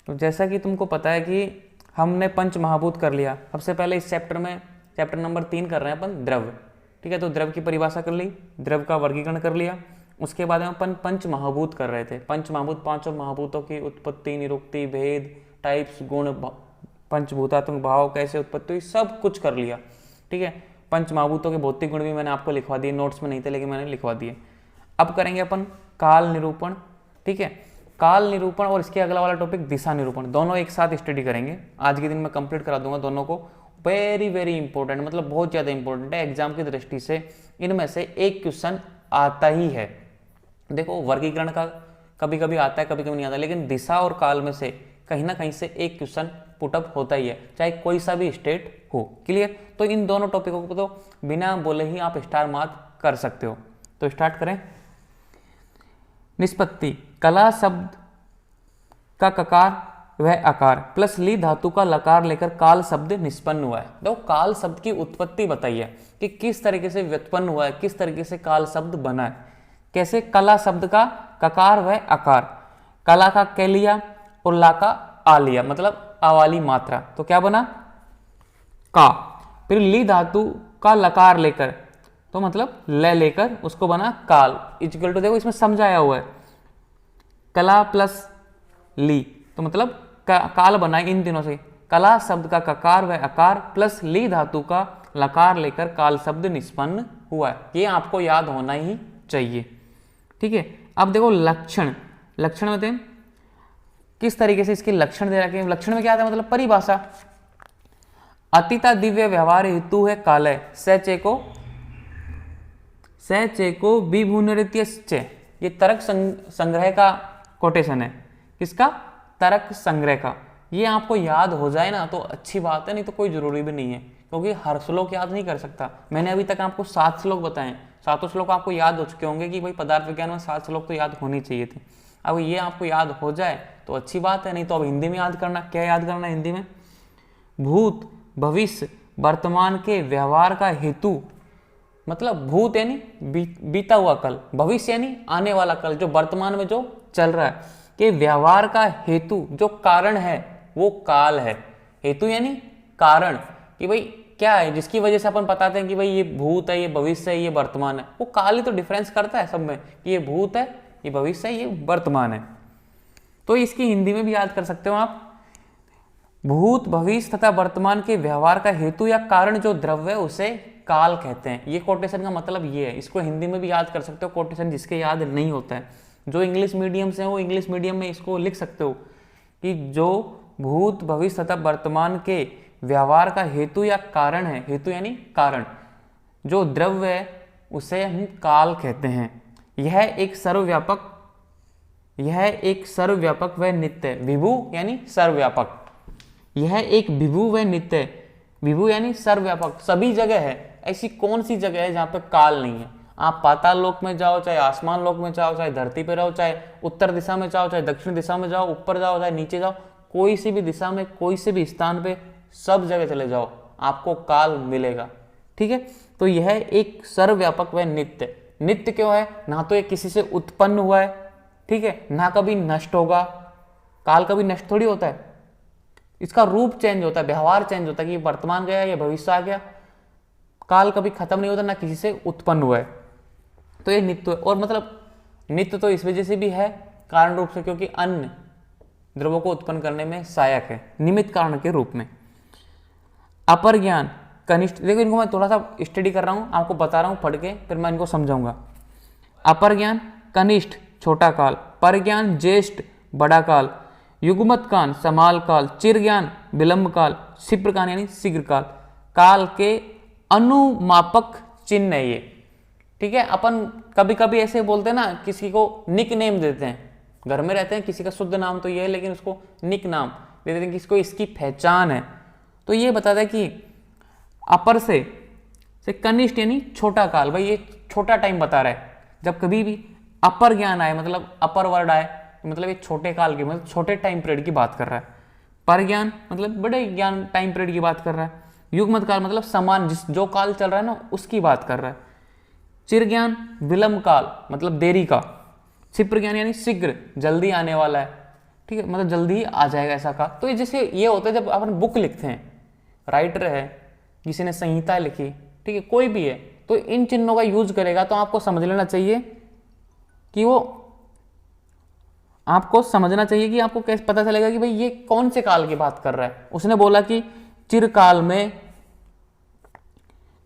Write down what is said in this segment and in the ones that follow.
तो जैसा कि तुमको पता है कि हमने पंच महाभूत कर लिया। सबसे पहले इस चैप्टर में चैप्टर नंबर 3 कर रहे हैं अपन द्रव, ठीक है। तो द्रव की परिभाषा कर ली, द्रव का वर्गीकरण कर लिया। उसके बाद में अपन पंच महाभूत कर रहे थे। पंच महाभूत, पांचों महाभूतों की उत्पत्ति, निरुक्ति, भेद, टाइप्स, गुण, पंचभूतात्मक भाव, कैसे उत्पत्ति हुई, सब कुछ कर लिया, ठीक है। पंच महाभूतों के भौतिक गुण भी मैंने आपको लिखवा दिए, नोट्स में नहीं थे लेकिन मैंने लिखवा दिए। अब करेंगे अपन काल निरूपण, ठीक है। काल निरूपण और इसके अगला वाला टॉपिक दिशा निरूपण, दोनों एक साथ स्टडी करेंगे। आज के दिन में कंप्लीट करा दूंगा दोनों को। वेरी वेरी इंपॉर्टेंट, मतलब बहुत ज़्यादा इंपॉर्टेंट है एग्जाम की दृष्टि से। इनमें से एक क्वेश्चन आता ही है। देखो वर्गीकरण का कभी कभी आता है, कभी कभी नहीं आता, लेकिन दिशा और काल में से कहीं ना कहीं से एक क्वेश्चन पुटअप होता ही है, चाहे कोई सा भी स्टेट हो। क्लियर? तो इन दोनों टॉपिकों को तो बिना बोले ही आप स्टार मार्क कर सकते हो। तो स्टार्ट करें। निष्पत्ति, कला शब्द का ककार वह आकार प्लस ली धातु का लकार लेकर काल शब्द निष्पन्न हुआ है। देखो काल शब्द की उत्पत्ति बताइए कि किस तरीके से व्युत्पन्न हुआ है, किस तरीके से काल शब्द बना है। कैसे? कला शब्द का ककार वह आकार, कला का क लिया और ला का आ लिया, मतलब आ वाली मात्रा, तो क्या बना? का। फिर ली धातु का लकार लेकर, तो मतलब ले लेकर उसको बना काल। इक्वल टू, देखो इसमें समझाया हुआ है, कला प्लस ली, तो मतलब काल बना इन तीनों से। कला शब्द का ककार व आकार प्लस ली धातु का लकार लेकर काल शब्द निष्पन्न हुआ है। ये आपको याद होना ही चाहिए, ठीक है। अब देखो लक्षण, लक्षण में थे किस तरीके से इसके लक्षण दे रखे हैं। लक्षण में क्या आता है? मतलब परिभाषा, अतिता दिव्य व्यवहार हेतु है कालय स चेको विभुनृत्यश्च। ये तर्क संग्रह का कोटेशन है। किसका? तर्क संग्रह का। ये आपको याद हो जाए ना तो अच्छी बात है, नहीं तो कोई जरूरी भी नहीं है, क्योंकि हर श्लोक याद नहीं कर सकता। मैंने अभी तक आपको 7 श्लोक बताए, 7 श्लोक आपको याद हो चुके होंगे कि भाई पदार्थ विज्ञान में 7 श्लोक तो याद होने चाहिए थे। अब ये आपको याद हो जाए तो अच्छी बात है, नहीं तो अब हिंदी में याद करना। क्या याद करना है हिंदी में? भूत, भविष्य, वर्तमान के व्यवहार का हेतु, मतलब भूत यानी बीता हुआ कल, भविष्य यानी आने वाला कल, जो वर्तमान में जो चल रहा है, के व्यवहार का हेतु जो कारण है वो काल है। हेतु यानी कारण, कि भाई क्या है जिसकी वजह से अपन बताते हैं कि भाई ये भूत है, ये भविष्य है, ये वर्तमान है। वो काल ही तो डिफरेंस करता है सब में, कि ये भूत है, ये भविष्य है, ये वर्तमान है। तो इसकी हिंदी में भी याद कर सकते हो आप। भूत, भविष्य तथा वर्तमान के व्यवहार का हेतु या कारण जो द्रव्य है उसे काल कहते हैं। ये कोटेशन का मतलब ये है। इसको हिंदी में भी याद कर सकते हो, कोटेशन जिसके याद नहीं होता है। जो इंग्लिश मीडियम से है वो इंग्लिश मीडियम में इसको लिख सकते हो कि जो भूत, भविष्य तथा वर्तमान के व्यवहार का हेतु या कारण है, हेतु यानी कारण, जो द्रव्य है उसे हम काल कहते हैं। यह एक सर्वव्यापक व नित्य, विभु यानी सर्वव्यापक, यह एक विभु व नित्य, विभु यानी सर्वव्यापक, सभी जगह है। ऐसी कौन सी जगह है जहां पे काल नहीं है? आप पाताल लोक में जाओ, चाहे आसमान लोक में जाओ, चाहे धरती पे रहो, चाहे उत्तर दिशा में जाओ, चाहे दक्षिण दिशा में जाओ, ऊपर जाओ, चाहे नीचे जाओ, कोई सी भी दिशा में, कोई से भी स्थान पे, सब जगह चले जाओ, आपको काल मिलेगा, ठीक है। तो यह एक सर्वव्यापक व नित्य। नित्य क्यों है? ना तो ये किसी से उत्पन्न हुआ है, ठीक है, ना कभी नष्ट होगा। काल कभी नष्ट थोड़ी होता है, इसका रूप चेंज होता है, व्यवहार चेंज होता है कि वर्तमान गया या भविष्य आ गया। काल कभी खत्म नहीं होता, ना किसी से उत्पन्न हुआ है। तो ये नित्य है। और मतलब नित्य तो इस वजह से भी है कारण रूप से, क्योंकि अन्य द्रव्यों को उत्पन्न करने में सहायक है, निमित्त कारण के रूप में। अपर ज्ञान, कनिष्ठ, देखो इनको मैं थोड़ा सा स्टडी कर रहा हूं, आपको बता रहा हूं पढ़ के, फिर मैं इनको समझाऊंगा। अपर ज्ञान कनिष्ठ छोटा काल, पर ज्ञान ज्येष्ठ बड़ा काल, युग्मत काल समाल काल, चिर ज्ञान विलंब काल, क्षिप्र काल यानी शीघ्र काल। काल के अनुमापक चिन्ह है ये, ठीक है। अपन कभी कभी ऐसे बोलते हैं ना, किसी को निक नेम देते हैं, घर में रहते हैं, किसी का शुद्ध नाम तो ये है लेकिन उसको निक नाम दे देते हैं, किसको इसकी पहचान है। तो ये बताता है कि अपर से कनिष्ठ यानी छोटा काल, भाई ये छोटा टाइम बता रहा है। जब कभी भी अपर ज्ञान आए, मतलब अपर वर्ड आए, मतलब ये छोटे काल की, मतलब छोटे टाइम पीरियड की बात कर रहा है। पर ज्ञान मतलब बड़े ज्ञान टाइम पीरियड की बात कर रहा है। युग्मत काल मतलब समान, जो काल चल रहा है ना उसकी बात कर रहा है। चिर ज्ञान विलंब काल मतलब देरी का। क्षिप्र ज्ञान यानी शीघ्र, जल्दी आने वाला है। ठीक है, मतलब जल्दी ही आ जाएगा ऐसा का। तो ये जैसे ये होता है जब अपन बुक लिखते हैं, राइटर है, किसी ने संहिता लिखी, ठीक है, कोई भी है, तो इन चिन्हों का यूज करेगा तो आपको समझ लेना चाहिए कि वो, आपको समझना चाहिए कि आपको कैसे पता चलेगा कि भाई ये कौन से काल की बात कर रहा है। उसने बोला कि चिरकाल में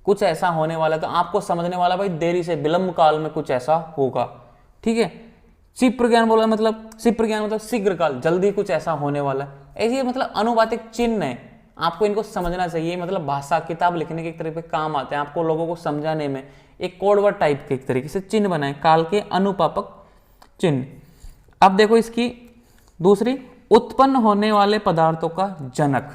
कुछ ऐसा होने वाला, तो आपको समझने वाला भाई देरी से, विलंब काल में कुछ ऐसा होगा, ठीक है। क्षिप्र ज्ञान बोला मतलब, क्षिप्र ज्ञान मतलब शीघ्र काल, जल्दी कुछ ऐसा होने वाला है। ऐसे मतलब अनुवादिक चिन्ह है, आपको इनको समझना चाहिए। मतलब भाषा किताब लिखने के एक तरीके पे काम आते हैं, आपको लोगों को समझाने में एक कोडवर्ड टाइप के एक तरीके से चिन्ह बनाए, काल के अनुपापक चिन्ह। अब देखो इसकी दूसरी, उत्पन्न होने वाले पदार्थों का जनक,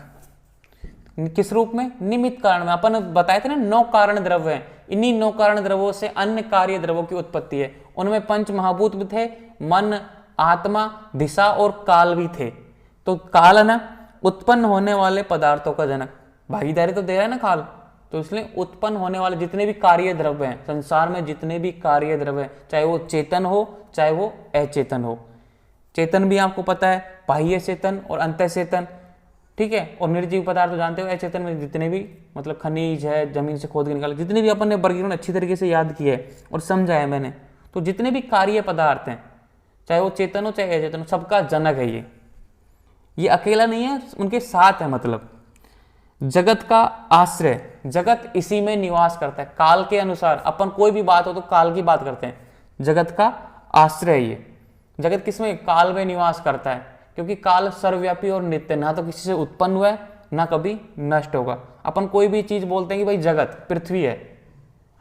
किस रूप में? निमित्त कारण में। अपन बताए थे ना 9 कारण द्रव्य हैं, इन्हीं 9 कारण द्रव्यों से अन्य कार्य द्रव्यों की उत्पत्ति है। उनमें पंच महाभूत भी थे, मन, आत्मा, दिशा और काल भी थे। तो काल है ना उत्पन्न होने वाले पदार्थों का जनक, भागीदारी तो दे रहा है ना काल, तो इसलिए उत्पन्न होने वाले जितने भी कार्य द्रव्य हैं संसार में, जितने भी कार्य द्रव्य हैं, चाहे वो चेतन हो चाहे वो अचेतन हो। चेतन भी आपको पता है, बाह्य चेतन और अंतः चेतन, ठीक है, और निर्जीव पदार्थ तो जानते हो। अचेतन में जितने भी मतलब खनिज है, जमीन से खोद के निकाले, जितने भी अपन ने वर्गीकरण अच्छी तरीके से याद किया है और समझा है मैंने, तो जितने भी कार्य पदार्थ हैं, चाहे वो चेतन हो चाहे अचेतन हो, सबका जनक है ये अकेला नहीं है, उनके साथ है। मतलब जगत का आश्रय, जगत इसी में निवास करता है। काल के अनुसार अपन कोई भी बात हो तो काल की बात करते हैं, जगत का आश्रय ये। जगत किसमें? काल में निवास करता है, क्योंकि काल सर्वव्यापी और नित्य, ना तो किसी से उत्पन्न हुआ है ना कभी नष्ट होगा। अपन कोई भी चीज बोलते हैं कि भाई जगत पृथ्वी है,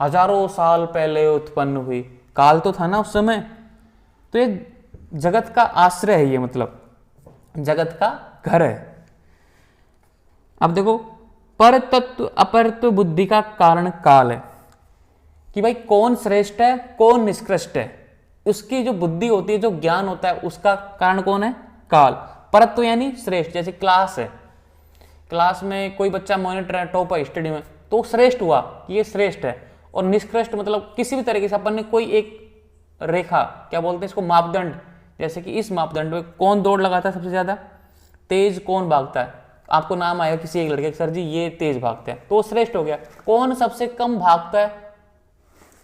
हजारों साल पहले उत्पन्न हुई, काल तो था ना उस समय, तो ये जगत का आश्रय है, ये मतलब जगत का घर है। अब देखो, पर तत्व अपर तत्व बुद्धि का कारण काल है, कि भाई कौन श्रेष्ठ है कौन निष्कृष्ट है, उसकी जो बुद्धि होती है, जो ज्ञान होता है, उसका कारण कौन है? काल। परत्व यानी श्रेष्ठ, जैसे क्लास है, क्लास में कोई बच्चा मॉनिटर है, टॉप है स्टडी में, तो श्रेष्ठ हुआ कि ये श्रेष्ठ है। और निष्कृष्ट मतलब किसी भी तरीके से अपन ने कोई एक रेखा, क्या बोलते हैं इसको, मापदंड, जैसे कि इस मापदंड में कौन दौड़ लगाता है सबसे ज्यादा, तेज कौन भागता है, आपको नाम आएगा किसी एक लड़के, सर जी ये तेज भागते हैं, तो श्रेष्ठ हो गया। कौन सबसे कम भागता है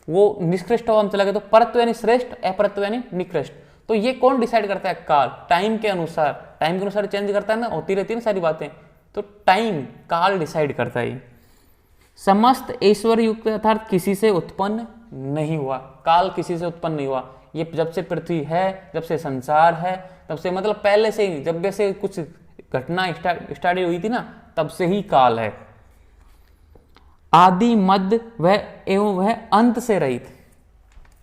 वो निष्कृष्ट होगा, हम चला गया। तो परत्व यानी श्रेष्ठ, अपरत्व यानी निकृष्ट। तो ये कौन डिसाइड करता है? काल। टाइम के अनुसार चेंज करता है ना, होती रहती है ना सारी बातें, तो टाइम, काल डिसाइड करता है। समस्त ऐश्वर्य युक्त अर्थात किसी से उत्पन्न नहीं हुआ, काल किसी से उत्पन्न नहीं हुआ। ये जब से पृथ्वी है, जब से संसार है, तब से मतलब पहले से ही, जब से कुछ घटना स्टार्ट हुई थी ना, तब से ही काल है। आदि मध्य वह एवं वह अंत से रहित।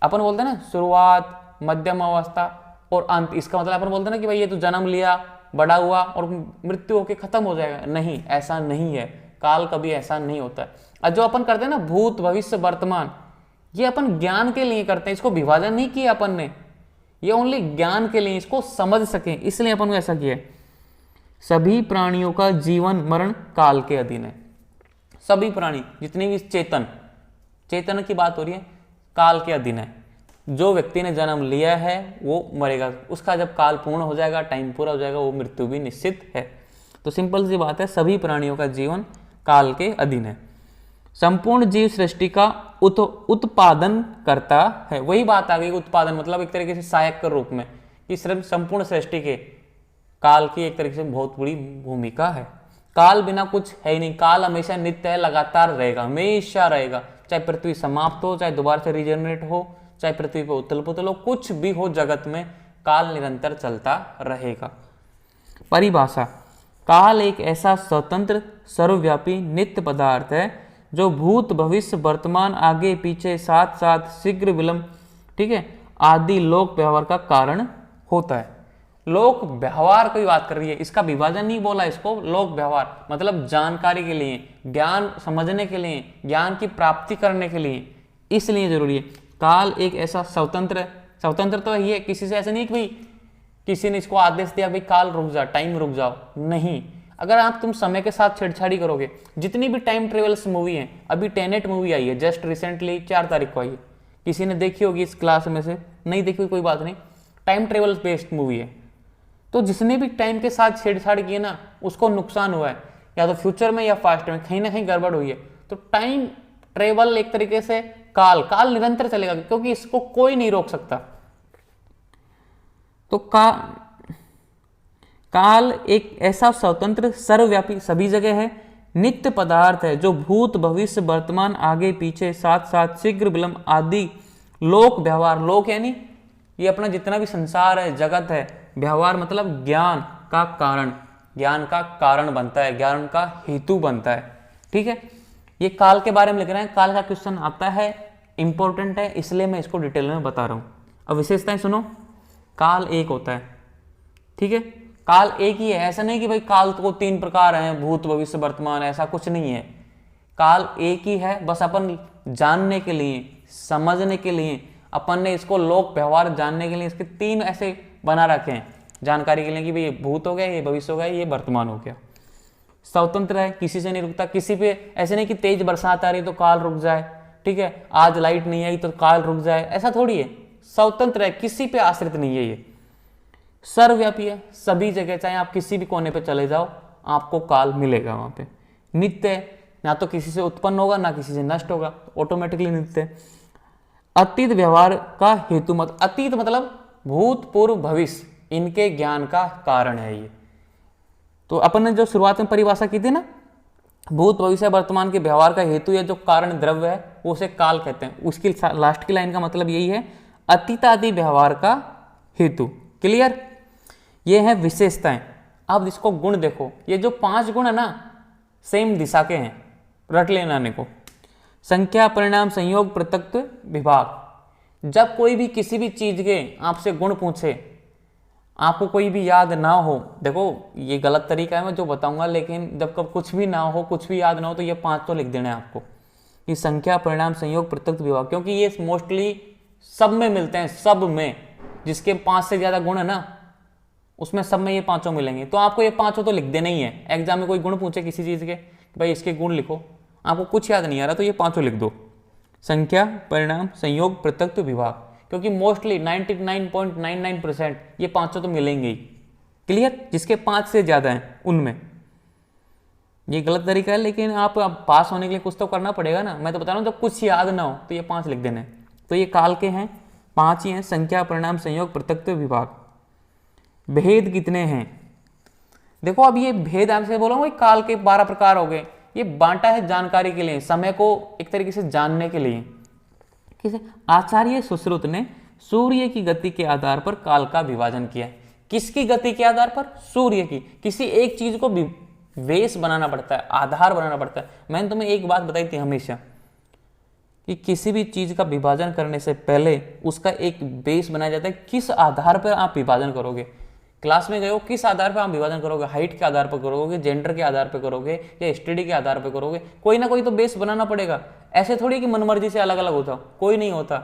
अपन बोलते हैं ना शुरुआत, मध्यम अवस्था और अंत, इसका मतलब अपन बोलते हैं ना कि भाई ये तो जन्म लिया, बड़ा हुआ और मृत्यु होके खत्म हो जाएगा, नहीं, ऐसा नहीं है। काल कभी ऐसा नहीं होता है। और जो अपन करते हैं ना भूत भविष्य वर्तमान, ये अपन ज्ञान के लिए करते हैं, इसको विभाजन नहीं किया अपन ने, ये ओनली ज्ञान के लिए, इसको समझ सके इसलिए अपन को ऐसा किया है। सभी प्राणियों का जीवन मरण काल के अधीन है। सभी प्राणी जितने भी चेतन की बात हो रही है, काल के अधीन है। जो व्यक्ति ने जन्म लिया है वो मरेगा, उसका जब काल पूर्ण हो जाएगा, टाइम पूरा हो जाएगा, वो मृत्यु भी निश्चित है। तो सिंपल सी बात है, सभी प्राणियों का जीवन काल के अधीन है। संपूर्ण जीव सृष्टि का उत्पादन करता है। वही बात आ गई, उत्पादन मतलब एक तरीके से सहायक के रूप में, कि संपूर्ण सृष्टि के काल की एक तरीके से बहुत बड़ी भूमिका है। काल बिना कुछ है ही नहीं, काल हमेशा नित्य है, लगातार रहेगा, हमेशा रहेगा। चाहे पृथ्वी समाप्त हो, चाहे दोबारा से रिजेनरेट हो, चाहे पृथ्वी पर उथल पुथल हो, कुछ भी हो जगत में, काल निरंतर चलता रहेगा। परिभाषा, काल एक ऐसा स्वतंत्र सर्वव्यापी नित्य पदार्थ है जो भूत भविष्य वर्तमान आगे पीछे साथ साथ शीघ्र विलंब, ठीक है, आदि लोक व्यवहार का कारण होता है। लोक व्यवहार की बात कर रही है, इसका विभाजन नहीं बोला, इसको लोक व्यवहार मतलब जानकारी के लिए, ज्ञान समझने के लिए, ज्ञान की प्राप्ति करने के लिए, इसलिए जरूरी है। काल एक ऐसा स्वतंत्र तो है, किसी से ऐसा नहीं कि भाई किसी ने इसको आदेश दिया भाई काल रुक जा, टाइम रुक जाओ, नहीं। अगर आप तुम समय के साथ छेड़छाड़ी करोगे, जितनी भी टाइम ट्रेवल्स मूवी है, अभी टेनेट मूवी आई है जस्ट रिसेंटली 4 तारीख को आई है, किसी ने देखी होगी इस क्लास में से, नहीं देखी कोई बात नहीं, टाइम ट्रेवल्स बेस्ड मूवी है। तो जिसने भी टाइम के साथ छेड़छाड़ की है ना, उसको नुकसान हुआ है, या तो फ्यूचर में या पास्ट में कहीं ना कहीं गड़बड़ हुई है। तो टाइम ट्रेवल एक तरीके से काल निरंतर चलेगा, क्योंकि इसको कोई नहीं रोक सकता। तो काल एक ऐसा स्वतंत्र सर्वव्यापी सभी जगह है, नित्य पदार्थ है जो भूत भविष्य वर्तमान आगे पीछे साथ साथ शीघ्र विलंब आदि लोक व्यवहार, लोक यानी ये अपना जितना भी संसार है, जगत है, व्यवहार मतलब ज्ञान का कारण बनता है, ज्ञान का हेतु बनता है। ठीक है, ये काल के बारे में लिख रहे हैं, काल का क्वेश्चन आता है, इंपॉर्टेंट है, इसलिए मैं इसको डिटेल में बता रहा हूं। अब विशेषताएं सुनो, काल एक होता है। ठीक है, काल एक ही है, ऐसा नहीं कि भाई काल तो 3 प्रकार हैं, भूत भविष्य वर्तमान, ऐसा कुछ नहीं है। काल एक ही है, बस अपन जानने के लिए, समझने के लिए अपन ने इसको लोक व्यवहार जानने के लिए इसके 3 ऐसे बना रखे हैं जानकारी के लिए कि भाई ये भूत हो गया, ये भविष्य हो गया, ये वर्तमान हो गया। स्वतंत्र है, किसी से नहीं रुकता, किसी पे ऐसे नहीं कि तेज बरसात आ रही तो काल रुक जाए, ठीक है, आज लाइट नहीं आई तो काल रुक जाए, ऐसा थोड़ी है। स्वतंत्र है, किसी पे आश्रित नहीं है, ये सर्वव्यापी है, सभी जगह, चाहे आप किसी भी कोने पे चले जाओ आपको काल मिलेगा वहां पे। नित्य है, ना तो किसी से उत्पन्न होगा ना किसी से नष्ट होगा, ऑटोमेटिकली नित्य है। अतीत व्यवहार का हेतु मत, अतीत मतलब भूत पूर्व भविष्य, इनके ज्ञान का कारण है ये। तो अपन ने जो शुरुआत में परिभाषा की थी ना, भूत भविष्य वर्तमान के व्यवहार का हेतु या जो कारण द्रव्य है वो उसे काल कहते हैं। उसकी लास्ट की लाइन का मतलब यही है, अतीतादि व्यवहार का हेतु। क्लियर, ये है विशेषताएं। अब इसको गुण देखो, ये जो 5 गुण है ना, सेम दिशा के हैं, रट लेना आने को। संख्या परिणाम संयोग पृथक्त्व विभाग। जब कोई भी किसी भी चीज के आपसे गुण पूछे, आपको कोई भी याद ना हो, देखो ये गलत तरीका है मैं जो बताऊंगा, लेकिन जब कब कुछ भी ना हो, कुछ भी याद ना हो, तो ये 5 तो लिख देना है आपको, ये संख्या परिणाम संयोग पृथक्त्व विभाग, क्योंकि ये मोस्टली सब में मिलते हैं, सब में जिसके 5 से ज्यादा गुण है ना, उसमें सब में ये 5 मिलेंगे। तो आपको ये 5 तो लिख देना ही है। एग्जाम में कोई गुण पूछे किसी चीज के, भाई इसके गुण लिखो, आपको कुछ याद नहीं आ रहा तो ये 5 लिख दो, संख्या परिणाम संयोग पृथक्त्व विभाग, क्योंकि मोस्टली 99.99% ये 5 तो मिलेंगे ही। क्लियर, जिसके 5 से ज्यादा हैं उनमें। ये गलत तरीका है, लेकिन आप पास होने के लिए कुछ तो करना पड़ेगा ना। मैं तो बता रहा हूँ जब कुछ याद ना हो तो ये 5 लिख देने। तो ये काल के हैं, 5 ही हैं, संख्या परिणाम संयोग पृथक्त्व विभाग। भेद कितने हैं देखो, अब ये भेद आपसे बोला हूँ, काल के 12 प्रकार हो गए। ये बांटा है जानकारी के लिए, समय को एक तरीके से जानने के लिए। किसे? आचार्य सुश्रुत ने सूर्य की गति के आधार पर काल का विभाजन किया है। किसकी गति के आधार पर? सूर्य की। किसी एक चीज को बेस बनाना पड़ता है, आधार बनाना पड़ता है। मैंने तुम्हें एक बात बताई थी हमेशा कि किसी भी चीज का विभाजन करने से पहले उसका एक बेस बनाया जाता है। किस आधार पर आप विभाजन करोगे? क्लास में गए हो, किस आधार पर आप विभाजन करोगे? हाइट के आधार पर करोगे, जेंडर के आधार पर करोगे, या स्टडी के आधार पर करोगे? कोई ना कोई तो बेस बनाना पड़ेगा। ऐसे थोड़ी कि मनमर्जी से अलग अलग होता, कोई नहीं होता।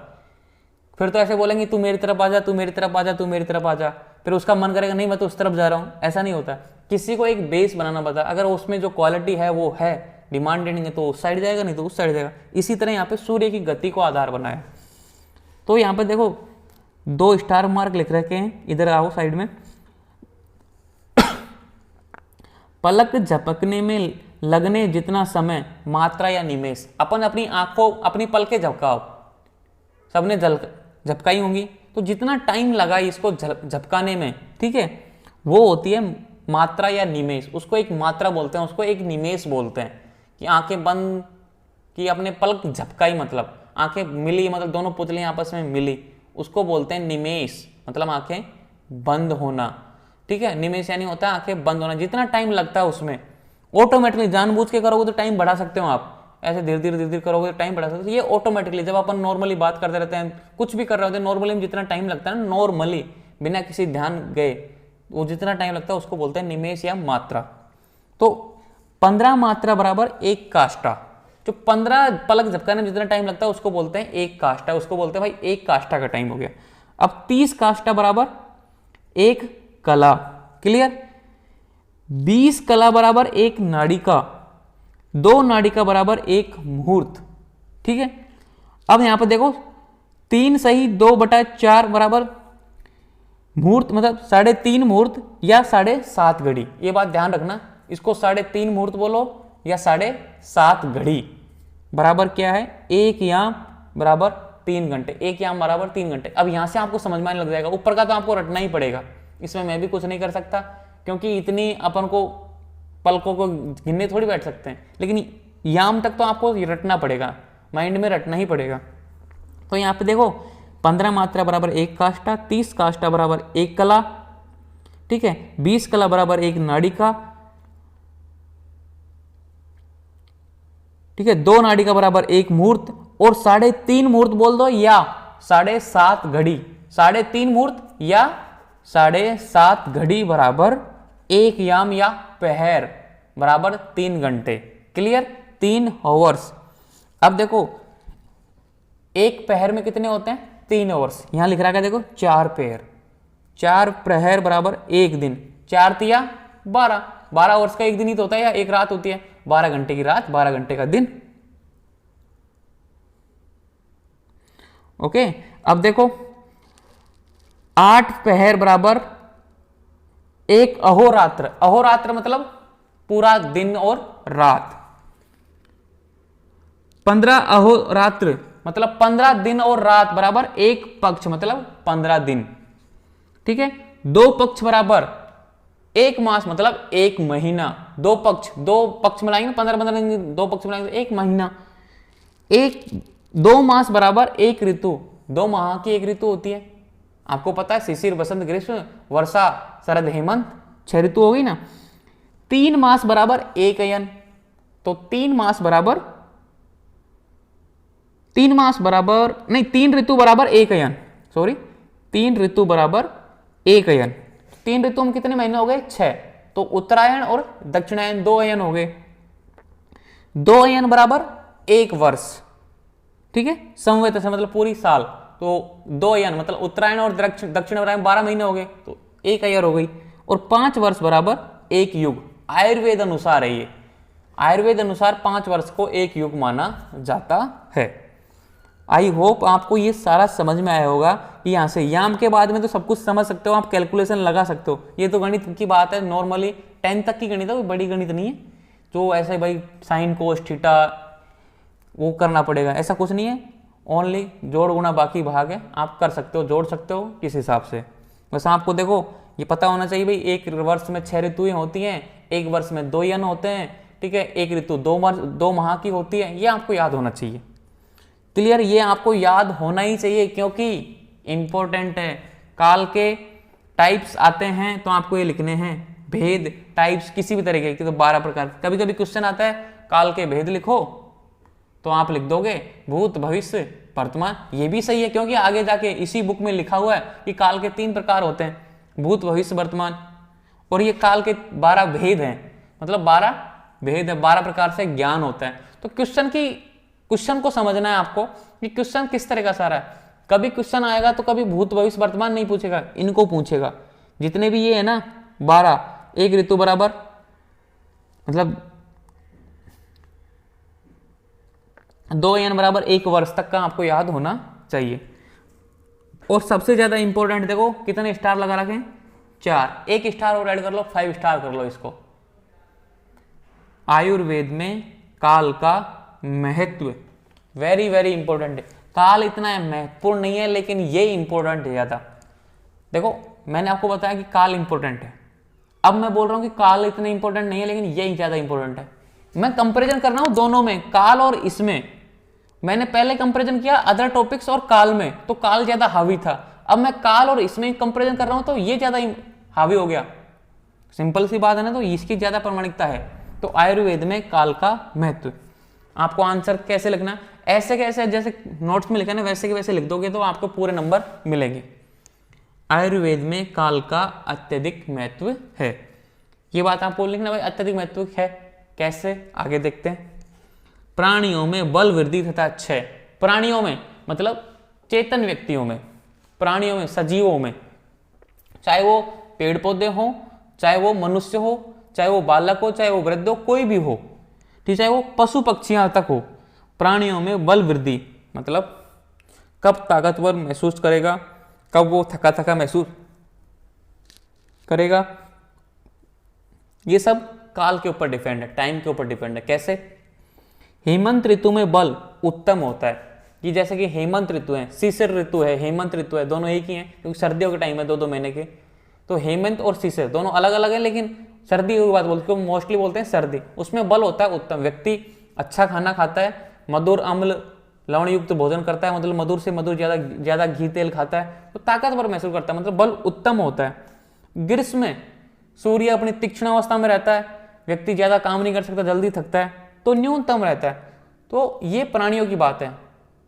फिर तो ऐसे बोलेंगे तू मेरी तरफ आ जा, तू मेरी तरफ आ जा, तू मेरी तरफ आ जा, फिर उसका मन करेगा नहीं मैं तो उस तरफ जा रहा हूँ। ऐसा नहीं होता, किसी को एक बेस बनाना पड़ता है। अगर उसमें जो क्वालिटी है वो है डिमांडेड है तो उस साइड जाएगा, नहीं तो उस साइड जाएगा। इसी तरह यहाँ पे सूर्य की गति को आधार बनाया। तो यहाँ पे देखो 2 स्टार मार्क लिख रखे हैं, इधर आओ साइड में। पलक झपकने में लगने जितना समय मात्रा या निमेष। अपन अपनी आंखों, अपनी पलकें झपकाओ, सबने झपकाई होंगी, तो जितना टाइम लगा इसको झपकाने में, ठीक है, वो होती है मात्रा या निमेष। उसको एक मात्रा बोलते हैं, उसको एक निमेष बोलते हैं। कि आंखें बंद की, अपने पलक झपकाई, मतलब आंखें मिली, मतलब दोनों पुतलियां आपस में मिली, उसको बोलते हैं निमेष, मतलब आंखें बंद होना। ठीक है, निमेष यानी होता है आंखें बंद होना। जितना टाइम लगता है उसमें ऑटोमेटिकली, जानबूझ के करोगे तो टाइम बढ़ा सकते हो आप, ऐसे धीरे धीरे करोगे तो टाइम बढ़ा सकते हो। ये ऑटोमेटिकली, जब अपन नॉर्मली बात करते रहते हैं, कुछ भी कर रहे होते हैं, नॉर्मली में जितना टाइम लगता है ना, नॉर्मली बिना किसी ध्यान गए, वो जितना टाइम लगता है उसको बोलते हैं निमेष या मात्रा। तो 15 मात्रा बराबर 1 काष्ठा। जो 15 पलक झपकाने में जितना टाइम लगता है उसको बोलते हैं 1 काष्ठा। उसको बोलते हैं भाई 1 काष्ठा का टाइम हो गया। अब 30 काष्ठा बराबर 1 कला। क्लियर? 20 कला बराबर 1 नाड़िका, 2 नाड़िका बराबर 1 मुहूर्त। ठीक है, अब यहां पर देखो 3 सही 2/4 बराबर मुहूर्त मतलब 3.5 मुहूर्त या 7.5 घड़ी, ये बात ध्यान रखना, इसको 3.5 मुहूर्त बोलो या 7.5 घड़ी बराबर क्या है, 1 याम बराबर 3 घंटे, 1 याम बराबर 3 घंटे। अब यहां से आपको समझ में आने लग जाएगा, ऊपर का तो आपको रटना ही पड़ेगा, इसमें मैं भी कुछ नहीं कर सकता क्योंकि इतनी अपन को पलकों को गिनने थोड़ी बैठ सकते हैं, लेकिन याम तक तो आपको रटना पड़ेगा, माइंड में रटना ही पड़ेगा। तो यहाँ पे देखो 15 मात्रा बराबर 1 काष्ठा, 30 काष्ठा बराबर 1 कला, ठीक है, 20 कला बराबर 1 नाड़िका, ठीक है, 2 नाड़िका बराबर 1 मुहूर्त, और 3.5 मुहूर्त बोल दो या 7.5 घड़ी, 3.5 मुहूर्त या 7.5 घड़ी बराबर 1 याम या पहर बराबर 3 घंटे। Clear, 3 hours. अब देखो एक पहर में कितने होते हैं, 3 आवर्स, यहां लिख रहा है देखो 4 पहर, 4 प्रहर बराबर 1 दिन, 4 तिया 12, 12 आवर्स का एक दिन ही तो होता है या एक रात होती है, 12 घंटे की रात, 12 घंटे का दिन। ओके, अब देखो 8 पहर बराबर 1 अहोरात्र, अहोरात्र मतलब पूरा दिन और रात, 15 अहोरात्र मतलब 15 दिन और रात बराबर 1 पक्ष मतलब 15 दिन, ठीक है, 2 पक्ष बराबर 1 मास मतलब 1 महीना, 2 पक्ष मिलाएंगे 15 दिन, 2 पक्ष मिलाएंगे 1 महीना, 2 मास बराबर 1 ऋतु, 2 माह की 1 ऋतु होती है, आपको पता है शिशिर बसंत ग्रीष्म वर्षा शरद हेमंत 6 ऋतु हो गई ना। 3 मास बराबर 1 अयन, तो 3 मास बराबर 3 ऋतु बराबर 1 अयन, सॉरी 3 ऋतु बराबर 1 अयन, 3 ऋतु में कितने महीने हो गए, 6, तो उत्तरायण और दक्षिणायन 2 अयन हो गए, 2 अयन बराबर 1 वर्ष, ठीक है, संवत से मतलब पूरी साल, तो 2 अयन मतलब उत्तरायण और दक्षिण 12 महीने हो गए, तो 1 अयर हो गई, और 5 वर्ष बराबर 1 युग, आयुर्वेद अनुसार है ये, आयुर्वेद अनुसार 5 वर्ष को 1 युग माना जाता है। आई होप आपको ये सारा समझ में आया होगा कि यहाँ से याम के बाद में तो सब कुछ समझ सकते हो, आप कैलकुलेशन लगा सकते हो, ये तो गणित की बात है, नॉर्मली 10 तक की गणित है, कोई बड़ी गणित नहीं है जो ऐसे भाई साइन कोस थीटा वो करना पड़ेगा, ऐसा कुछ नहीं है, ओनली जोड़ गुणा बाकी भाग है, आप कर सकते हो, जोड़ सकते हो किस हिसाब से। बस आपको देखो ये पता होना चाहिए भाई, एक वर्ष में 6 ऋतुएं होती हैं, एक वर्ष में 2 यन होते हैं, ठीक है, एक ऋतु 2 माह की होती है, ये आपको याद होना चाहिए। क्लियर, ये आपको याद होना ही चाहिए क्योंकि इंपॉर्टेंट है। काल के टाइप्स आते हैं तो आपको ये लिखने हैं, भेद टाइप्स किसी भी तरीके के, तो 12 प्रकार। कभी कभी क्वेश्चन आता है काल के भेद लिखो, तो आप लिख दोगे भूत भविष्य वर्तमान, ये भी सही है क्योंकि आगे जाके इसी बुक में लिखा हुआ है कि काल के 3 प्रकार होते हैं, भूत भविष्य वर्तमान, और ये काल के 12 भेद हैं, मतलब 12 भेद है, 12 प्रकार से ज्ञान होता है। तो क्वेश्चन को समझना है आपको कि क्वेश्चन किस तरह का सारा है। कभी क्वेश्चन आएगा तो कभी भूत भविष्य वर्तमान नहीं पूछेगा, इनको पूछेगा, जितने भी ये है ना 12, एक ऋतु बराबर मतलब 2 यन बराबर 1 वर्ष तक का आपको याद होना चाहिए। और सबसे ज्यादा इंपॉर्टेंट देखो कितने स्टार लगा रखे, 4, 1 स्टार और ऐड कर लो, 5 स्टार कर लो इसको। आयुर्वेद में काल का महत्व वेरी वेरी इंपॉर्टेंट है। काल इतना महत्वपूर्ण नहीं है लेकिन ये इंपॉर्टेंट है ज्यादा। देखो मैंने आपको बताया कि काल इंपॉर्टेंट है, अब मैं बोल रहा हूं कि काल इतना इंपॉर्टेंट नहीं है लेकिन ये ज्यादा इंपॉर्टेंट है। मैं कंपैरिजन कर रहा हूं दोनों में, काल और इसमें। मैंने पहले कंपैरिजन किया अदर टॉपिक्स और काल में, तो काल ज्यादा हावी था। अब मैं काल और इसमें कंपैरिजन कर रहा हूं तो ये ज्यादा हावी हो गया। सिंपल सी बात है ना, तो इसकी ज्यादा प्रामाणिकता है। तो आयुर्वेद में काल का महत्व। आपको आंसर कैसे लिखना, ऐसे कैसे जैसे नोट्स में लिखा ना वैसे के वैसे लिख दोगे तो आपको पूरे नंबर मिलेंगे। आयुर्वेद में काल का अत्यधिक महत्व है, ये बात आपको लिखना भाई, अत्यधिक महत्व है। कैसे, आगे देखते हैं। प्राणियों में बल वृद्धि तथा क्षय, प्राणियों में मतलब चेतन व्यक्तियों में, प्राणियों में सजीवों में, चाहे वो पेड़ पौधे हो, चाहे वो मनुष्य हो, चाहे वो बालक हो, चाहे वो वृद्ध हो, कोई भी हो, ठीक, चाहे वो पशु पक्षियां तक हो, प्राणियों में बल वृद्धि मतलब कब ताकतवर महसूस करेगा, कब वो थका थका महसूस करेगा। ये सब काल के ऊपर डिपेंड है, टाइम के ऊपर डिपेंड है। कैसे? हेमंत ऋतु में बल उत्तम होता है, कि जैसे कि हेमंत ऋतु है, शिशिर ऋतु है, हेमंत ऋतु है, दोनों एक ही हैं क्योंकि सर्दियों के टाइम है 2-2 महीने के। तो हेमंत और शिशिर दोनों अलग अलग है, लेकिन सर्दी की बात बोलते हैं, मोस्टली बोलते हैं सर्दी। उसमें बल होता है उत्तम, व्यक्ति अच्छा खाना खाता है, मधुर अम्ल लवण युक्त भोजन करता है, मतलब मधुर से मधुर ज्यादा घी तेल खाता है, तो ताकतवर महसूस करता है, मतलब बल उत्तम होता है। ग्रीष्म में सूर्य अपनी तीक्ष्ण अवस्था में रहता है, व्यक्ति ज्यादा काम नहीं कर सकता, जल्दी थकता है, तो न्यूनतम रहता है। तो ये प्राणियों की बात है।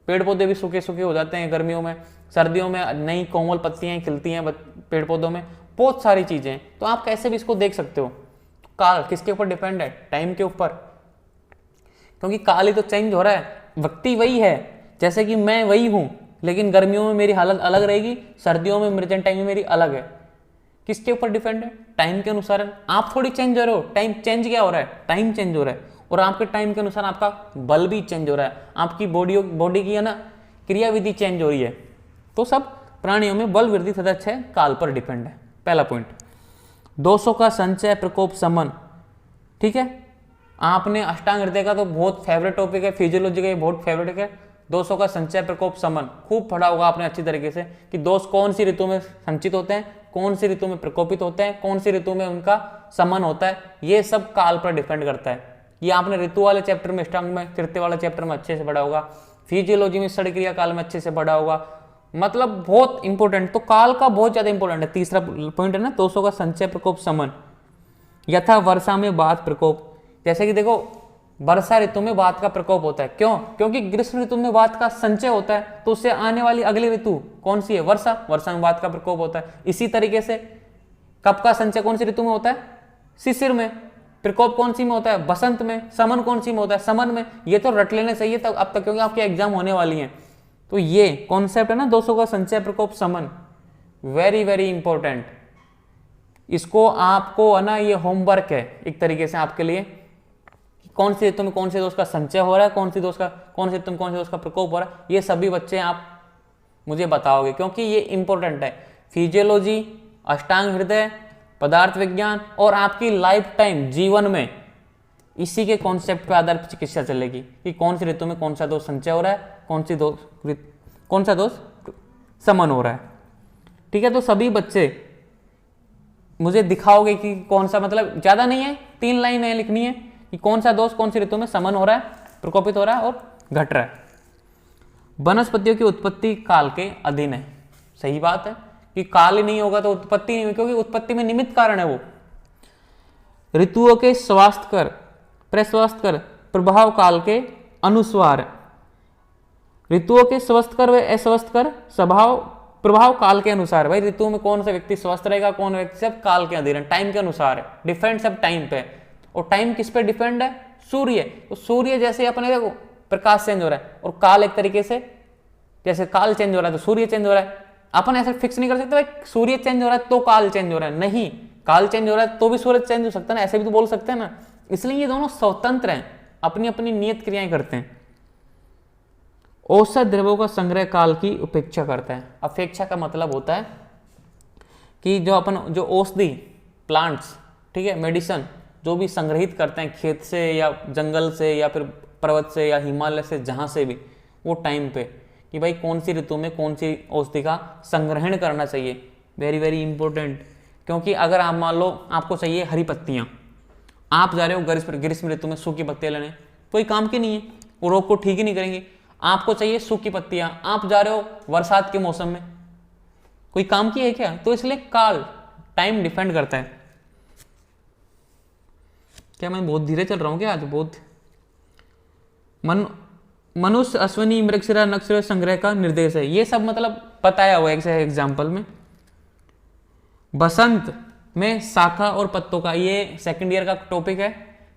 पेड़ पौधे भी सूखे सूखे हो जाते हैं गर्मियों में, सर्दियों में नई कोमल पत्तियां खिलती हैं पेड़ पौधों में, बहुत सारी चीजें। तो आप कैसे भी इसको देख सकते हो। काल किसके ऊपर डिपेंड है? टाइम के ऊपर, क्योंकि काल ही तो चेंज हो रहा है, व्यक्ति वही है, जैसे कि मैं वही हूं, लेकिन गर्मियों में मेरी हालत अलग रहेगी, सर्दियों में प्रेजेंट टाइम में मेरी अलग है। किसके ऊपर डिपेंड है? टाइम के अनुसार। आप थोड़ी चेंज हो रहे हो, टाइम चेंज क्या हो रहा है? टाइम चेंज हो रहा है, और आपके टाइम के अनुसार आपका बल भी चेंज हो रहा है, आपकी बॉडी की है ना क्रियाविधि चेंज हो रही है। तो सब प्राणियों में बल वृद्धि तथा क्षय काल पर डिपेंड है। पहला पॉइंट, दोषों का संचय प्रकोप समन। ठीक है, आपने अष्टांग हृदय का तो बहुत फेवरेट टॉपिक है, फिजियोलॉजी का ये बहुत फेवरेट है। दोषों का संचय प्रकोप समन खूब पढ़ा होगा आपने अच्छी तरीके से, कि दोष कौन सी ऋतु में संचित होते हैं, कौन सी ऋतु में प्रकोपित होते हैं, कौन सी ऋतु में उनका समन होता है। ये सब काल पर डिपेंड करता है। ये आपने ऋतु वाले चैप्टर में, अष्टांग में, तृतीय वाले चैप्टर में अच्छे से पढ़ा होगा, फिजियोलॉजी में षड क्रिया काल में अच्छे से पढ़ा होगा, मतलब बहुत इंपॉर्टेंट। तो काल का बहुत ज्यादा इंपॉर्टेंट है। तीसरा पॉइंट है ना, दोषों का संचय प्रकोप समन। यथा वर्षा में बात प्रकोप, जैसे कि देखो वर्षा ऋतु में बात का प्रकोप होता है, क्यों? क्योंकि ग्रीष्म ऋतु में बात का संचय होता है, तो उससे आने वाली अगली ऋतु कौन सी है? वर्षा। वर्षा में बात का प्रकोप होता है। इसी तरीके से कब का संचय कौन सी ऋतु में होता है? शिशिर में। प्रकोप कौन सी में होता है? बसंत में। समन कौन सी में होता है? समन में। ये तो रट लेने चाहिए तब अब तक, क्योंकि आपके एग्जाम होने वाली हैं। तो ये कॉन्सेप्ट है ना दोषों का संचय प्रकोप समन, वेरी वेरी इंपॉर्टेंट। इसको आपको है ना, ये होमवर्क है एक तरीके से आपके लिए, कौन सी ऋतु में कौन से दोष का संचय हो रहा है, कौन सी ऋतु में कौन से दोष का प्रकोप हो रहा है, ये सभी बच्चे आप मुझे बताओगे, क्योंकि ये इंपॉर्टेंट है। फिजियोलॉजी, अष्टांग हृदय, पदार्थ विज्ञान और आपकी लाइफ टाइम जीवन में इसी के कॉन्सेप्ट पे आधारित चिकित्सा चलेगी, कि कौन सी ऋतु में कौन सा दोष संचय हो रहा है, कौन सा दोष समन हो रहा है। ठीक है, तो सभी बच्चे मुझे दिखाओगे कि कौन सा, मतलब ज्यादा नहीं है, 3 लाइन है लिखनी है, कि कौन सा दोष कौन सी ऋतु में समन हो रहा है, प्रकोपित हो रहा है और घट रहा है। वनस्पतियों की उत्पत्ति काल के अधीन है। सही बात है कि काल ही नहीं होगा तो उत्पत्ति नहीं होगी, क्योंकि उत्पत्ति में निमित्त कारण है वो। ऋतुओं के स्वास्थ्य कर प्रस्वास्थ्य कर प्रभाव काल के अनुस्वार। ऋतुओं के स्वस्थ कर व अस्वस्थ कर स्वभाव प्रभाव काल के अनुसार। भाई ऋतुओं में कौन सा व्यक्ति स्वस्थ रहेगा, कौन व्यक्ति, सब काल के अधीन है, टाइम के अनुसार है, डिपेंड सब टाइम पे। और टाइम किस पे डिपेंड है? सूर्य। तो सूर्य जैसे अपने देखो प्रकाश चेंज हो रहा है, और काल एक तरीके से जैसे काल चेंज हो रहा है तो सूर्य चेंज हो रहा है। अपन ऐसे फिक्स नहीं कर सकते भाई सूर्य चेंज हो रहा है तो काल चेंज हो रहा है, नहीं, काल चेंज हो रहा है तो भी सूर्य चेंज हो सकता है ना, ऐसे भी तो बोल सकते हैं ना। इसलिए ये दोनों स्वतंत्र हैं, अपनी अपनी नियत क्रियाएं करते हैं। औसत द्रव्यों का संग्रह काल की उपेक्षा करता है। अपेक्षा का मतलब होता है कि जो औषधि प्लांट्स, ठीक है, मेडिसिन जो भी संग्रहित करते हैं खेत से या जंगल से या फिर पर्वत से या हिमालय से, जहां से भी, वो टाइम पे कि भाई कौन सी ऋतु में कौन सी औषधि का संग्रहण करना चाहिए, वेरी वेरी इंपॉर्टेंट। क्योंकि अगर आप मान लो आपको चाहिए हरी पत्तियां, आप जा रहे हो ग्रीष्म ऋतु में सूखी पत्तियां लेने, कोई काम की नहीं है, वो रोग को ठीक ही नहीं करेंगे। आपको चाहिए सूखी पत्तियां, आप जा रहे हो बरसात के मौसम में, कोई काम की है क्या? तो इसलिए काल टाइम डिपेंड करता है। क्या मैं बहुत धीरे चल रहा हूं क्या आज? बहुत मनुष्य अश्विनी मृगशिरा नक्षत्र संग्रह का निर्देश है, ये सब मतलब बताया हुआ है एग्जाम्पल में। बसंत में शाखा और पत्तों का, ये सेकंड ईयर का टॉपिक है,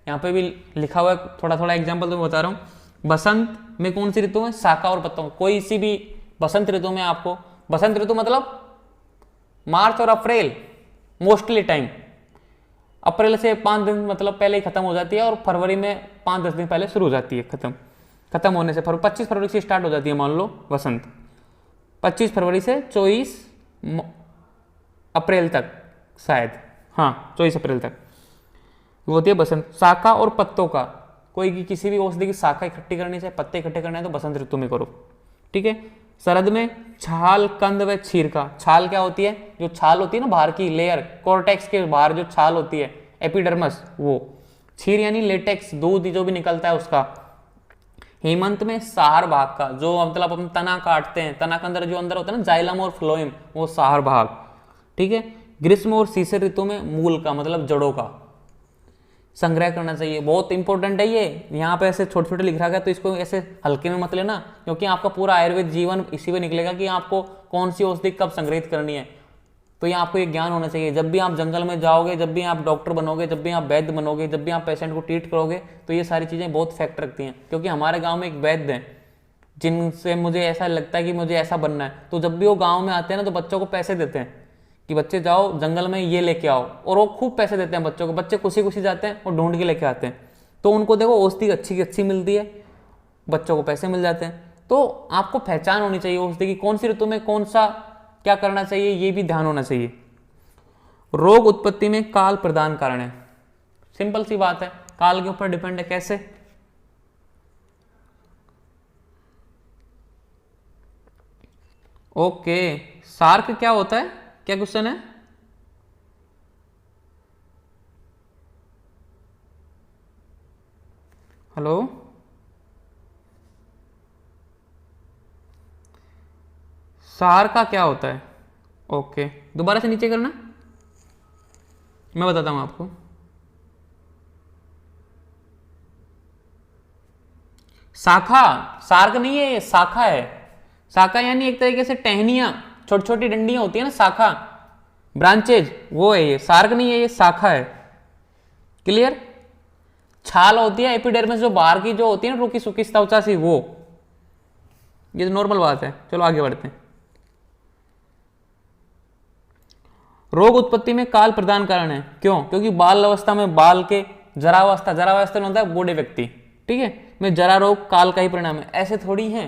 यहाँ पे भी लिखा हुआ है, थोड़ा थोड़ा एग्जाम्पल तो बता रहा हूँ। बसंत में कौन सी ऋतु है? शाखा और पत्तों। कोई सी भी बसंत ऋतु में आपको, बसंत ऋतु मतलब मार्च और अप्रैल मोस्टली टाइम, अप्रैल से 5 दिन मतलब पहले ही खत्म हो जाती है, और फरवरी में 5-10 दिन पहले शुरू हो जाती है, खत्म होने से 25 फरवरी से स्टार्ट हो जाती है मान लो बसंत, 25 फरवरी से 24 अप्रैल तक शायद, हाँ 24 अप्रैल तक वो होती है बसंत। शाखा और पत्तों का, कोई की किसी भी औषधि की शाखा इकट्ठी करनी चाहिए, पत्ते इकट्ठे करने हैं तो बसंत ऋतु में करो, ठीक है। शरद में छाल, कंद व छीर का। छाल क्या होती है? जो छाल होती है ना बाहर की लेयर, कॉर्टेक्स के बाहर जो छाल होती है, एपिडर्मस, वो। छीर यानी लेटेक्स, दूध जो भी निकलता है उसका। हेमंत में साहर भाग का, जो मतलब अपन तना काटते हैं, तना के अंदर जो अंदर होता है ना जाइलम और फ्लोएम, वो साहर भाग, ठीक है। ग्रीष्म और शिशिर ऋतु में मूल का, मतलब जड़ों का संग्रह करना चाहिए। बहुत इंपॉर्टेंट है ये, यहाँ पे ऐसे छोटे छोटे लिख रखा है तो इसको ऐसे हल्के में मत लेना, क्योंकि आपका पूरा आयुर्वेद जीवन इसी में निकलेगा कि आपको कौन सी औषधि कब संग्रहित करनी है। तो ये आपको ये ज्ञान होना चाहिए। जब भी आप जंगल में जाओगे, जब भी आप डॉक्टर बनोगे, जब भी आप वैद्य बनोगे, जब भी आप पेशेंट को ट्रीट करोगे, तो ये सारी चीज़ें बहुत फैक्ट रखती हैं। क्योंकि हमारे गाँव में एक वैद्य है जिनसे मुझे ऐसा लगता है कि मुझे ऐसा बनना है, तो जब भी वो गाँव में आते हैं ना तो बच्चों को पैसे देते हैं कि बच्चे जाओ जंगल में ये लेके आओ, और वो खूब पैसे देते हैं बच्चों को। बच्चे खुशी खुशी जाते हैं और ढूंढ के लेके आते हैं। तो उनको देखो औषधि अच्छी की अच्छी मिलती है, बच्चों को पैसे मिल जाते हैं। तो आपको पहचान होनी चाहिए औषधि की, कौन सी ऋतु में कौन सा क्या करना चाहिए, ये भी ध्यान होना चाहिए। रोग उत्पत्ति में काल प्रधान कारण है। सिंपल सी बात है, काल के ऊपर डिपेंड है। कैसे? ओके, सार्क क्या होता है? क्या क्वेश्चन है? हेलो, सार का क्या होता है? ओके, दोबारा से नीचे करना, मैं बताता हूं आपको। शाखा, सार्क नहीं है ये, शाखा है। शाखा यानी एक तरीके से टहनियां, छोटी छोटी डंडियां होती है ना, शाखा, ब्रांचेज, वो है ये। सार्क नहीं है ये, शाखा है। क्लियर? छाल होती है एपिडर्मिस, जो बाहर की जो होती है ना रूखी सूखी त्वचा सी, वो। ये तो नॉर्मल बात है। चलो आगे बढ़ते हैं। रोग उत्पत्ति में काल प्रधान कारण है। क्यों? क्योंकि बाल अवस्था में बाल के जरावस्था, जरावस्था में होता है बूढ़े व्यक्ति, ठीक है, में जरा रोग काल का ही परिणाम है। ऐसे थोड़ी है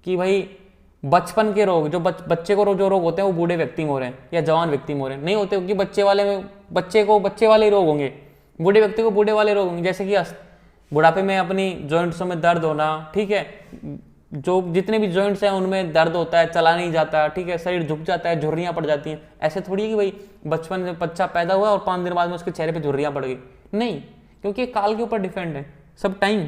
कि भाई बचपन के रोग, जो बच्चे को जो रोग होते हैं वो बूढ़े व्यक्ति में हो रहे हैं या जवान व्यक्ति में हो रहे हैं, नहीं होते। क्योंकि बच्चे वाले में बच्चे को बच्चे वाले रोग होंगे, बूढ़े व्यक्ति को बूढ़े वाले रोग होंगे। जैसे कि बुढ़ापे में अपनी जॉइंट्सों में दर्द होना, ठीक है, जो जितने भी जॉइंट्स हैं उनमें दर्द होता है, चला नहीं जाता, ठीक है, शरीर झुक जाता है, झुर्रियां पड़ जाती हैं। ऐसे थोड़ी है कि भाई बचपन में बच्चा पैदा हुआ और 5 दिन बाद में उसके चेहरे पे झुर्रियां पड़ गई, नहीं, क्योंकि काल के ऊपर डिपेंड है सब टाइम।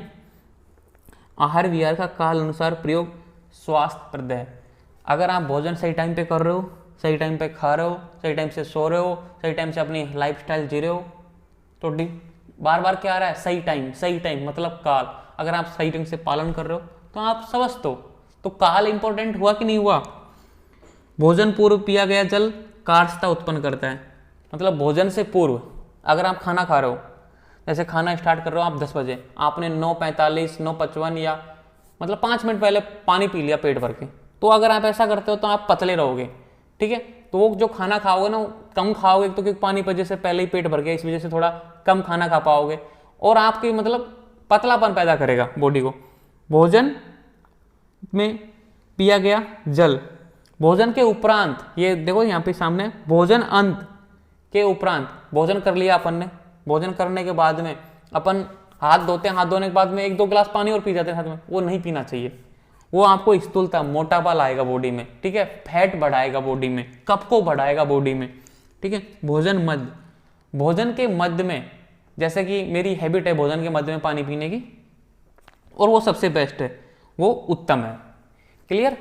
आहार विहार का काल अनुसार प्रयोग स्वास्थ्यप्रद है। अगर आप भोजन सही टाइम पे कर रहे हो, सही टाइम पे खा रहे हो, सही टाइम से सो रहे हो, सही टाइम से अपनी लाइफस्टाइल जी रहे हो, तो बार बार क्या आ रहा है? सही टाइम, सही टाइम मतलब काल। अगर आप सही ढंग से पालन कर रहे हो तो आप समझ तो काल इंपॉर्टेंट हुआ कि नहीं हुआ? भोजन पूर्व पिया गया जल कार्सता उत्पन्न करता है। मतलब भोजन से पूर्व अगर आप खाना खा रहे हो, जैसे खाना स्टार्ट कर रहे हो आप 10 बजे, आपने 9:45, 9:55 या मतलब 5 मिनट पहले पानी पी लिया पेट भर के, तो अगर आप ऐसा करते हो तो आप पतले रहोगे, ठीक है। तो वो जो खाना खाओगे ना कम खाओगे, तो क्योंकि पानी पीने से पहले ही पेट भर गया, इस वजह से थोड़ा कम खाना खा पाओगे और आपकी मतलब पतलापन पैदा करेगा बॉडी को। भोजन में पिया गया जल, भोजन के उपरांत, ये देखो यहाँ पे सामने, भोजन अंत के उपरांत, भोजन कर लिया अपन ने, भोजन करने के बाद में अपन हाथ धोते हैं, हाथ धोने के बाद में 1-2 गिलास पानी और पी जाते हैं साथ में, वो नहीं पीना चाहिए। वो आपको स्थूलता, मोटापा लाएगा बॉडी में, ठीक है, फैट बढ़ाएगा बॉडी में, कफ को बढ़ाएगा बॉडी में, ठीक है। भोजन मध्य, भोजन के मध्य में, जैसे कि मेरी हैबिट है भोजन के मध्य में पानी पीने की, और वो सबसे बेस्ट है, वो उत्तम है। क्लियर?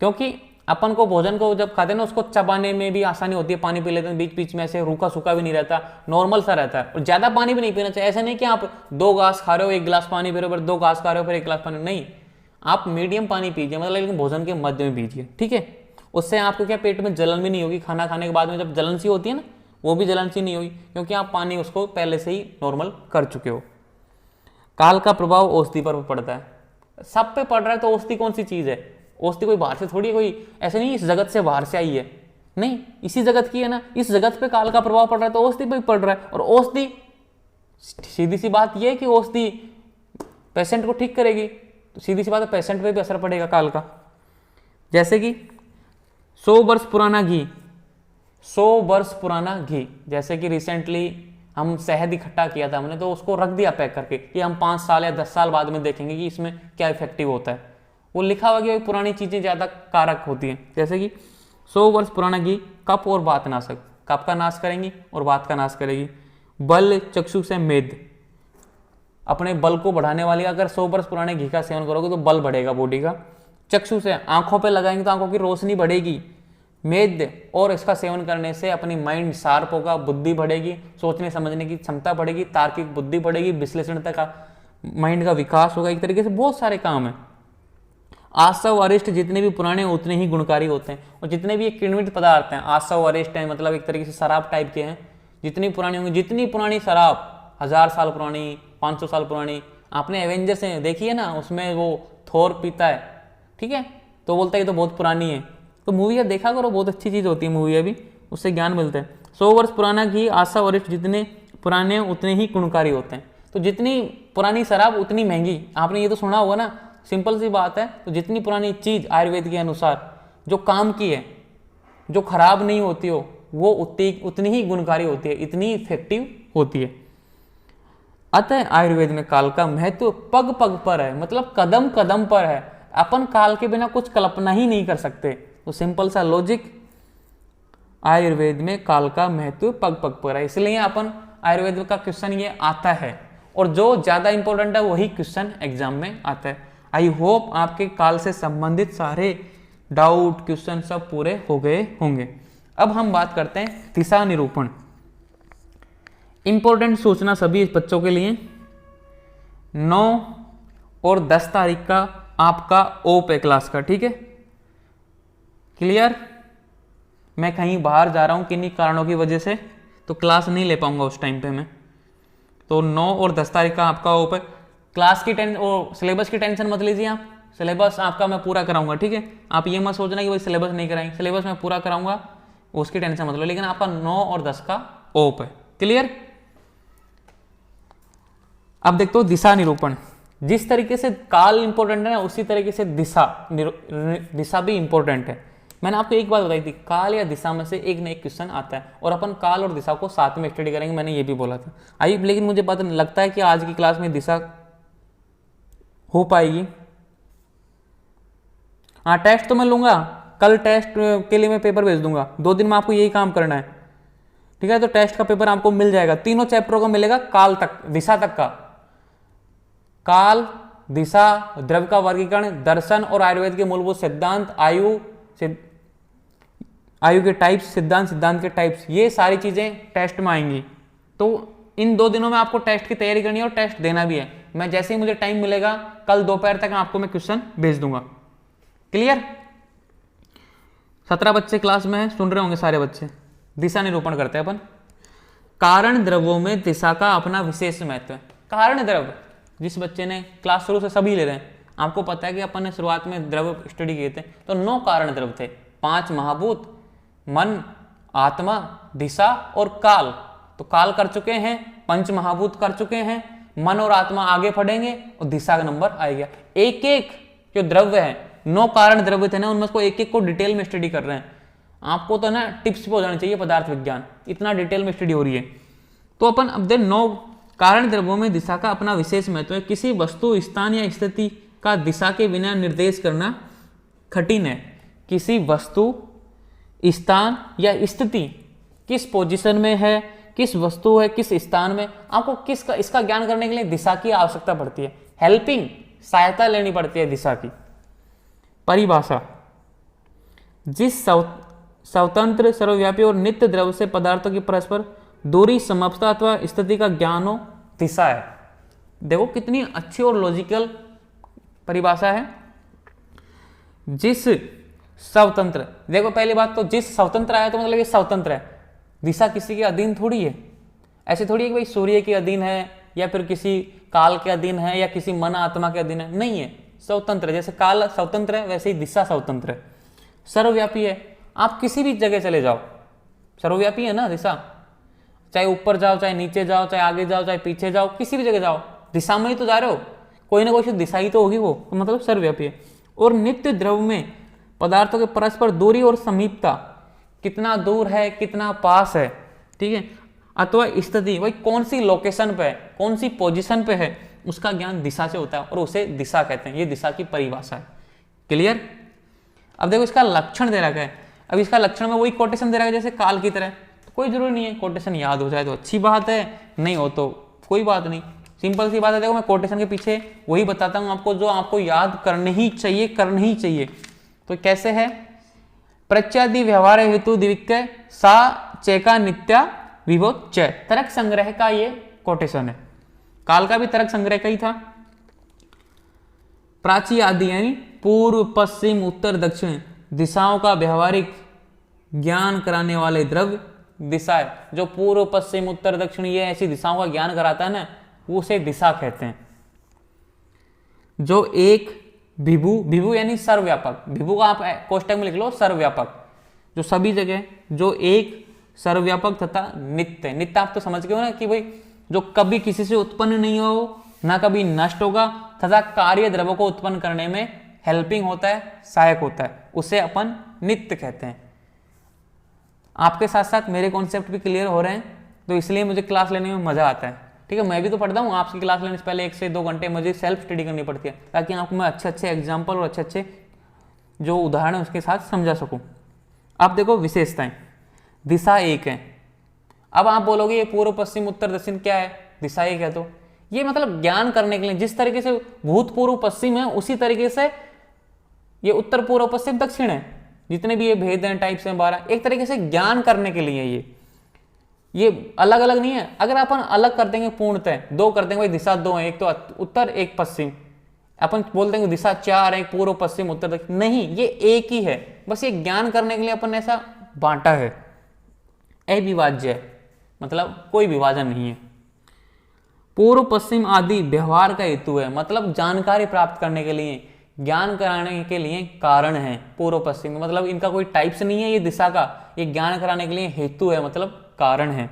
क्योंकि अपन को भोजन को जब खाते हैं ना उसको चबाने में भी आसानी होती है, पानी पी लेते हैं बीच बीच में, ऐसे रूखा सूखा भी नहीं रहता, नॉर्मल सा रहता है। और ज्यादा पानी भी नहीं पीना चाहिए। ऐसा नहीं कि आप 2 घास खा रहे हो 1 गिलास पानी पी रहे हो, फिर 2 घास खा रहे हो फिर 1 गिलास पानी, नहीं, आप मीडियम पानी पीजिए, मतलब लेकिन भोजन के मध्य में पीजिए, ठीक है। उससे आपको क्या पेट में जलन भी नहीं होगी, खाना खाने के बाद में जब जलन सी होती है ना, वो भी जलन सी नहीं होगी, क्योंकि आप पानी उसको पहले से ही नॉर्मल कर चुके हो। काल का प्रभाव औषधि पर पड़ता है, सब पे पड़ रहा है, तो औषधि कौन सी चीज है? औषधि कोई बाहर से थोड़ी, कोई ऐसे नहीं इस जगत से बाहर से आई है, नहीं, इसी जगत की है ना, इस जगत पे काल का प्रभाव पड़ रहा है तो औषधि पे पड़ रहा है। और औषधि, सीधी सी बात यह है कि औषधि पेशेंट को ठीक करेगी, तो सीधी सी बात है पेशेंट पे भी असर पड़ेगा काल का। जैसे कि 100 वर्ष पुराना घी 100 वर्ष पुराना घी, जैसे कि रिसेंटली हम शहद इकट्ठा किया था हमने, तो उसको रख दिया पैक करके कि हम 5 साल या 10 साल बाद में देखेंगे कि इसमें क्या इफेक्टिव होता है। वो लिखा हुआ कि पुरानी चीज़ें ज़्यादा कारक होती हैं। जैसे कि 100 वर्ष पुराना घी कफ और वात नाशक, कफ का नाश करेंगी और वात का नाश करेगी। बल चक्षु से मेद, अपने बल को बढ़ाने वाली, अगर 100 वर्ष पुराने घी का सेवन करोगे तो बल बढ़ेगा बॉडी का। चक्षु से, आंखों पे लगाएंगे तो आंखों की रोशनी बढ़ेगी। मेद, और इसका सेवन करने से अपनी माइंड शार्प होगा, बुद्धि बढ़ेगी, सोचने समझने की क्षमता बढ़ेगी, तार्किक बुद्धि बढ़ेगी, विश्लेषणता का माइंड का विकास होगा। एक तरीके से बहुत सारे काम है। आसव अरिष्ट, जितने भी पुराने उतने ही गुणकारी होते हैं, और जितने भी ये किण्वित पदार्थ हैं, आसव अरिष्ट हैं, मतलब एक तरीके से शराब टाइप के हैं, जितनी पुरानी होंगी, जितनी पुरानी शराब, 1000 साल पुरानी, 500 साल पुरानी, आपने एवेंजर्स हैं देखी है ना, उसमें वो थोर पीता है, ठीक है, तो बोलता है ये तो बहुत पुरानी है। तो मूवी देखा करो, बहुत अच्छी चीज़ होती है मूवी भी, उससे ज्ञान मिलता है। 100 वर्ष पुराना घी, आशा वरिष्ठ, जितने पुराने उतने ही गुणकारी होते हैं। तो जितनी पुरानी शराब उतनी महंगी, आपने ये तो सुना होगा ना, सिंपल सी बात है। तो जितनी पुरानी चीज़ आयुर्वेद के अनुसार जो काम की है, जो खराब नहीं होती हो, वो उतनी ही गुणकारी होती है, इतनी इफेक्टिव होती है। अतः आयुर्वेद में काल का महत्व पग पग पर है, मतलब कदम कदम पर है। अपन काल के बिना कुछ कल्पना ही नहीं कर सकते। तो सिंपल सा लॉजिक, आयुर्वेद में काल का महत्व पग पग पर है, इसलिए अपन आयुर्वेद का क्वेश्चन ये आता है, और जो ज्यादा इंपॉर्टेंट है वही क्वेश्चन एग्जाम में आता है। आई होप आपके काल से संबंधित सारे डाउट, क्वेश्चन सब पूरे हो गए होंगे। अब हम बात करते हैं दिशा निरूपण। इंपॉर्टेंट सूचना सभी बच्चों के लिए, 9 और 10 तारीख का आपका ओप है क्लास का, ठीक है, क्लियर। मैं कहीं बाहर जा रहा हूं किन्हीं कारणों की वजह से, तो क्लास नहीं ले पाऊंगा उस टाइम पे मैं। तो 9 और 10 तारीख का आपका ओप है। क्लास की सिलेबस की टेंशन मत लीजिए आप, सिलेबस आपका मैं पूरा कराऊंगा, ठीक है। आप ये मत सोचना कि भाई सिलेबस नहीं कराएंगे, सिलेबस मैं पूरा कराऊंगा, उसकी टेंशन मत लो। लेकिन आपका 9 और 10 का ओप है, क्लियर। अब देखते हो दिशा निरूपण। जिस तरीके से काल इंपॉर्टेंट है ना, उसी तरीके से दिशा भी इंपॉर्टेंट है। मैंने आपको एक बात बताई थी, काल या दिशा में से एक न एक क्वेश्चन आता है, और अपन काल और दिशा को साथ में स्टडी करेंगे, मैंने ये भी बोला था। आई लेकिन मुझे पता लगता है कि आज की क्लास में दिशा हो पाएगी। हाँ, टेस्ट तो मैं लूंगा, कल टेस्ट के लिए मैं पेपर भेज दूंगा, 2 दिन में आपको यही काम करना है, ठीक है। तो टेस्ट का पेपर आपको मिल जाएगा, तीनों चैप्टरों का मिलेगा, काल तक, दिशा तक का, काल, दिशा, द्रव्य का वर्गीकरण, दर्शन और आयुर्वेद के मूलभूत सिद्धांत, आयु के टाइप्स, सिद्धांत के टाइप्स, ये सारी चीजें टेस्ट में आएंगी। तो इन 2 दिनों में आपको टेस्ट की तैयारी करनी है और टेस्ट देना भी है। मैं जैसे ही मुझे टाइम मिलेगा कल दोपहर तक आपको मैं क्वेश्चन भेज दूंगा, क्लियर। 17 बच्चे क्लास में है, सुन रहे होंगे सारे बच्चे। दिशा निरूपण करते हैं अपन। कारण द्रव्यों में दिशा का अपना विशेष महत्व है। कारण द्रव्य, जिस बच्चे ने क्लास शुरू से सभी ले रहे हैं, आपको पता है कि अपन ने शुरुआत में द्रव्य स्टडी किए थे, तो 9 कारण द्रव्य थे, 5 महाभूत, मन, आत्मा, दिशा और काल। तो काल कर चुके हैं, 5 महाभूत कर चुके हैं, मन और आत्मा आगे पढ़ेंगे और दिशा का नंबर आएगा। एक एक जो द्रव्य है, 9 कारण द्रव्य थे ना, उनमें को एक एक को डिटेल में स्टडी कर रहे हैं। आपको तो ना टिप्स पे हो जाना चाहिए पदार्थ विज्ञान, इतना डिटेल में स्टडी हो रही है। तो अपन अब देख 9 कारण द्रव्यों में दिशा का अपना विशेष महत्व है। किसी वस्तु, स्थान या स्थिति का दिशा के बिना निर्देश करना कठिन है। किसी वस्तु, स्थान या स्थिति किस पोजीशन में है, किस वस्तु है, किस स्थान में, आपको इसका ज्ञान करने के लिए दिशा की आवश्यकता पड़ती है, हेल्पिंग, सहायता लेनी पड़ती है दिशा की। परिभाषा, जिस स्वतंत्र, सर्वव्यापी और नित्य द्रव्य से पदार्थों की परस्पर दूरी, समाप्तता अथवा स्थिति का ज्ञान हो, दिशा है। देखो कितनी अच्छी और लॉजिकल परिभाषा है। जिस स्वतंत्र, देखो पहली बात तो जिस स्वतंत्र आया तो मतलब ये स्वतंत्र है, दिशा किसी के अधीन थोड़ी है। ऐसे थोड़ी है कि भाई सूर्य के अधीन है या फिर किसी काल के अधीन है या किसी मन आत्मा के अधीन है, नहीं है, स्वतंत्र। जैसे काल स्वतंत्र है वैसे ही दिशा स्वतंत्र है। सर्वव्यापी है, आप किसी भी जगह चले जाओ, सर्वव्यापी है ना दिशा, चाहे ऊपर जाओ, चाहे नीचे जाओ, चाहे आगे जाओ, चाहे पीछे जाओ, किसी भी जगह जाओ, दिशा में ही तो जा रहे हो, कोई ना कोई दिशा ही तो होगी वो, तो मतलब सर्वव्यापी है। और नित्य द्रव्य में पदार्थों के परस्पर दूरी और समीपता कितना दूर है, कितना पास है, ठीक है। अथवा स्थिति, वही कौन सी लोकेशन पे है, कौन सी पोजीशन पे है, उसका ज्ञान दिशा से होता है और उसे दिशा कहते हैं। ये दिशा की परिभाषा है। क्लियर। अब देखो इसका लक्षण दे रखा है। अब इसका लक्षण में वही कोटेशन दे रखा है जैसे काल की तरह। तो कोई जरूरी नहीं है, कोटेशन याद हो जाए तो अच्छी बात है, नहीं हो तो कोई बात नहीं, सिंपल सी बात है। देखो मैं कोटेशन के पीछे वही बताता हूँ आपको जो आपको याद करनी ही चाहिए, करनी ही चाहिए। तो कैसे है, प्रत्यादि व्यवहार हेतु दिव्य सा चेका नित्या विभो च, तर्क संग्रह का ये कोटेशन है। काल का भी तर्क संग्रह का ही था। प्राची आदि यानी पूर्व पश्चिम उत्तर दक्षिण दिशाओं का व्यवहारिक ज्ञान कराने वाले द्रव्य दिशा है। जो पूर्व पश्चिम उत्तर दक्षिण ये ऐसी दिशाओं का ज्ञान कराता है ना, वो उसे दिशा कहते हैं। जो एक विभु, विभु यानी सर्वव्यापक, विभु का आप कोष्टक में लिख लो सर्वव्यापक, जो सभी जगह, जो एक सर्वव्यापक तथा नित्य। नित्य आप तो समझ गए हो ना कि भाई जो कभी किसी से उत्पन्न नहीं हो, ना कभी नष्ट होगा, तथा कार्य द्रव्य को उत्पन्न करने में हेल्पिंग होता है, सहायक होता है, उसे अपन नित्य कहते हैं। आपके साथ साथ मेरे कॉन्सेप्ट भी क्लियर हो रहे हैं, तो इसलिए मुझे क्लास लेने में मजा आता है, ठीक है। मैं भी तो पढ़ता हूँ, आपकी क्लास लेने से पहले 1 से 2 घंटे मुझे सेल्फ स्टडी करनी पड़ती है, ताकि आपको मैं अच्छे अच्छे एग्जाम्पल और अच्छे अच्छे जो उदाहरण है उसके साथ समझा सकूँ। अब देखो विशेषताएं, दिशा एक है। अब आप बोलोगे ये पूर्व पश्चिम उत्तर दक्षिण क्या है, दिशा एक है। तो ये मतलब ज्ञान करने के लिए, जिस तरीके से भूत पूर्व पश्चिम है उसी तरीके से ये उत्तर पूर्व पश्चिम दक्षिण है। जितने भी ये भेद हैं, टाइप्स हैं 12, एक तरीके से ज्ञान करने के लिए ये अलग अलग नहीं है। अगर अपन अलग कर देंगे पूर्णतः, 2 कर देंगे, भाई दिशा 2 है, एक तो उत्तर एक पश्चिम, अपन बोल देंगे दिशा 4 है, एक पूर्व पश्चिम उत्तर दक्षिण, नहीं, ये एक ही है। बस ये ज्ञान करने के लिए अपन ने ऐसा बांटा है। अविभाज्य है, मतलब कोई विभाजन नहीं है। पूर्व पश्चिम आदि व्यवहार का हेतु है, मतलब जानकारी प्राप्त करने के लिए, ज्ञान कराने के लिए कारण है। पूर्व पश्चिम मतलब इनका कोई टाइप्स नहीं है ये दिशा का, ये ज्ञान कराने के लिए हेतु है, मतलब कारण है।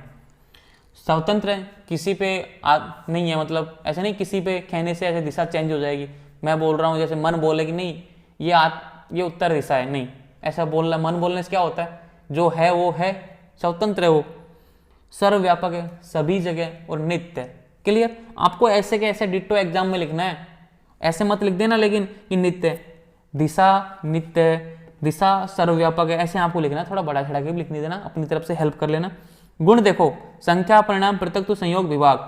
स्वतंत्र है, किसी पे नहीं है, मतलब ऐसा नहीं किसी पे कहने से ऐसे दिशा चेंज हो जाएगी। मैं बोल रहा हूँ जैसे मन बोले कि नहीं ये उत्तर दिशा है, नहीं ऐसा बोलना, मन बोलने से क्या होता है, जो है वो है, स्वतंत्र है वो, सर्वव्यापक है, सभी जगह और नित्य है। क्लियर। आपको ऐसे के ऐसे डिट्टो एग्जाम में लिखना है, ऐसे मत लिख देना लेकिन कि नित्य दिशा, नित्य दिशा सर्वव्यापक है, ऐसे आपको लिखना है। थोड़ा बड़ा चढ़ा के भी लिख नहीं देना, अपनी तरफ से हेल्प कर लेना। गुण देखो, संख्या परिणाम पृथक संयोग विभाग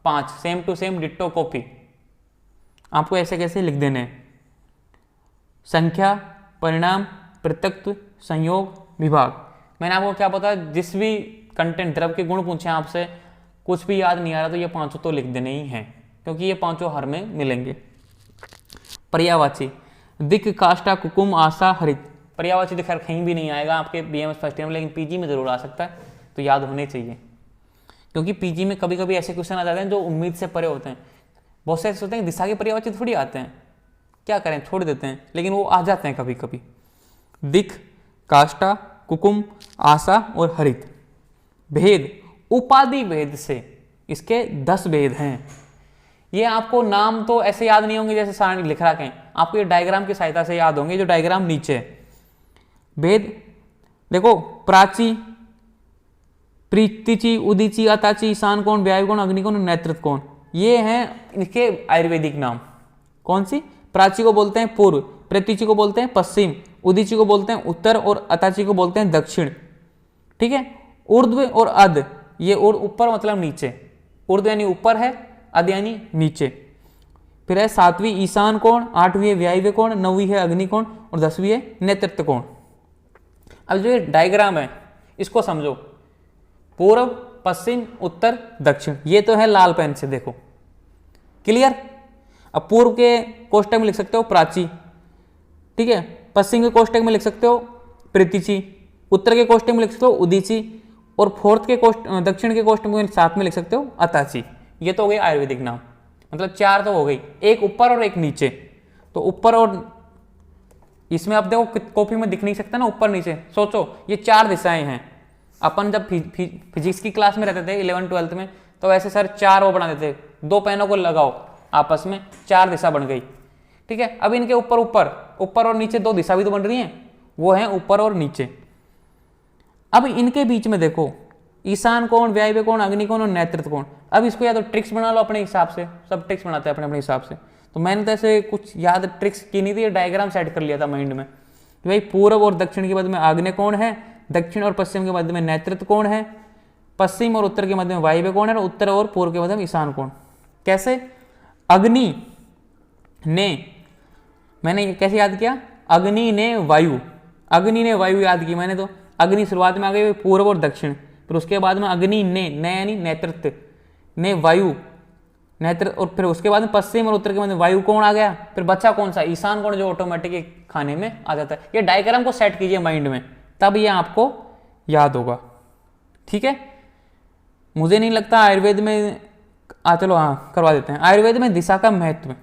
5, same to same ditto copy, आपको ऐसे कैसे लिख देने हैं। संख्या परिणाम पृथक संयोग विभाग, मैंने आपको क्या बताया, जिस भी कंटेंट द्रव के गुण पूछे आपसे, कुछ भी याद नहीं आ रहा तो ये 5 तो लिख देने ही हैं, क्योंकि ये 5 हर में मिलेंगे। पर्यायवाची, दिक काष्ठा कुकुम आशा हरित, पर्यायवाची तो खैर कहीं भी नहीं आएगा आपके बीएमएस फर्स्ट ईयर में, लेकिन पीजी में जरूर आ सकता है, तो याद होने चाहिए। क्योंकि पीजी में कभी कभी ऐसे क्वेश्चन आ जाते हैं जो उम्मीद से परे होते हैं। बहुत से ऐसे होते हैं दिशा के पर्यायवाची थोड़ी आते हैं, क्या करें, छोड़ देते हैं, लेकिन वो आ जाते हैं कभी कभी। दिक काष्ठा कुकुम आशा और हरित। भेद, उपाधि भेद से इसके 10 भेद हैं। ये आपको नाम तो ऐसे याद नहीं होंगे जैसे सारणी लिख रखे हैं, आपको ये डायग्राम की सहायता से याद होंगे, जो डायग्राम नीचे है। भेद देखो, प्राची, प्रीतिची, उदीची, अताची, ईशान कोण, व्यायु कोण, अग्निकोण, नेतृत्व कोण, ये हैं इनके आयुर्वेदिक नाम। कौन सी, प्राची को बोलते हैं पूर्व, प्रीतिची को बोलते हैं पश्चिम, उदीची को बोलते हैं उत्तर और अताची को बोलते हैं दक्षिण। ठीक है। ऊर्ध्व और अध, ये ऊपर मतलब नीचे, ऊर्ध्व यानी ऊपर है, अध यानी नीचे। फिर है 7वीं ईशान कोण, 8वीं है व्यायव्य कोण, 9वीं है अग्नि कोण और 10वीं है नेतृत्व कोण। अब जो ये डायग्राम है इसको समझो, पूर्व पश्चिम उत्तर दक्षिण, ये तो है लाल पेन से देखो। क्लियर। अब पूर्व के कोष्टक में लिख सकते हो प्राची, ठीक है, पश्चिम के कोष्टक में लिख सकते हो प्रीतिची, उत्तर के कोष्टक में लिख सकते हो उदीची, और फोर्थ के दक्षिण के कोष्टक में साथ में लिख सकते हो अताची। ये तो हो गए आयुर्वेदिक नाम, मतलब 4 तो हो गई, एक ऊपर और एक नीचे। तो ऊपर और इसमें आप देखो कॉपी में दिख नहीं सकता ना ऊपर नीचे, सोचो ये 4 दिशाएं हैं। अपन जब फिजिक्स की क्लास में रहते थे 11th-12th में, तो ऐसे सर 4 वो बना देते, 2 पेनों को लगाओ आपस में, 4 दिशा बन गई। ठीक है। अब इनके ऊपर ऊपर और नीचे 2 दिशा भी तो बन रही हैं, वो है ऊपर और नीचे। अब इनके बीच में देखो ईशान कोण, वायव्य कोण, अग्नि कोण और नेतृत्व कोण। अब इसको या तो ट्रिक्स बना लो अपने हिसाब से, सब ट्रिक्स बनाते हैं अपने अपने हिसाब से। तो मैंने तो ऐसे कुछ याद ट्रिक्स की नहीं थी, डायग्राम सेट कर लिया था माइंड में कि भाई पूर्व और दक्षिण के मध्य में आग्नेय कोण है, दक्षिण और पश्चिम के मध्य में नेतृत्व कोण है, पश्चिम और उत्तर के मध्य में वायव्य कोण है और उत्तर और पूर्व के मध्य में ईशान कोण। कैसे? अग्नि ने, मैंने कैसे याद किया? अग्नि ने वायु, अग्नि ने वायु याद की मैंने। तो अग्नि शुरुआत में आ गई पूर्व और दक्षिण, फिर उसके बाद में अग्नि ने, यानी नेतृत्व, ने वायु नेतृत्व, और फिर उसके बाद में पश्चिम और उत्तर के मध्य वायु कोण आ गया। फिर बचा कौन सा? ईशान कोण, जो ऑटोमेटिक खाने में आ जाता है। ये डायग्राम को सेट कीजिए माइंड में, तब ये आपको याद होगा। ठीक है, मुझे नहीं लगता आयुर्वेद में चलो हाँ करवा देते हैं। आयुर्वेद में दिशा का महत्व,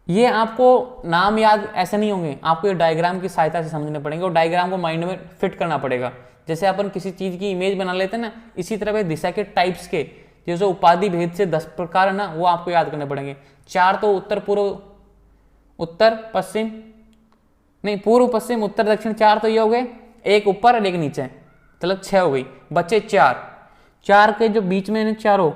ये आपको नाम याद ऐसे नहीं होंगे, आपको ये डायग्राम की सहायता से समझने पड़ेंगे और डायग्राम को माइंड में फिट करना पड़ेगा। जैसे अपन किसी चीज की इमेज बना लेते हैं ना, इसी तरह दिशा के टाइप्स के जैसे उपाधि भेद से 10 प्रकार है ना, वो आपको याद करने पड़ेंगे। 4 तो उत्तर पूर्व, उत्तर पश्चिम नहीं, पूर्व पश्चिम उत्तर दक्षिण, 4 तो ये हो गए, एक ऊपर और एक नीचे, मतलब 6 हो गई। बच्चे 4 के जो बीच में चारों,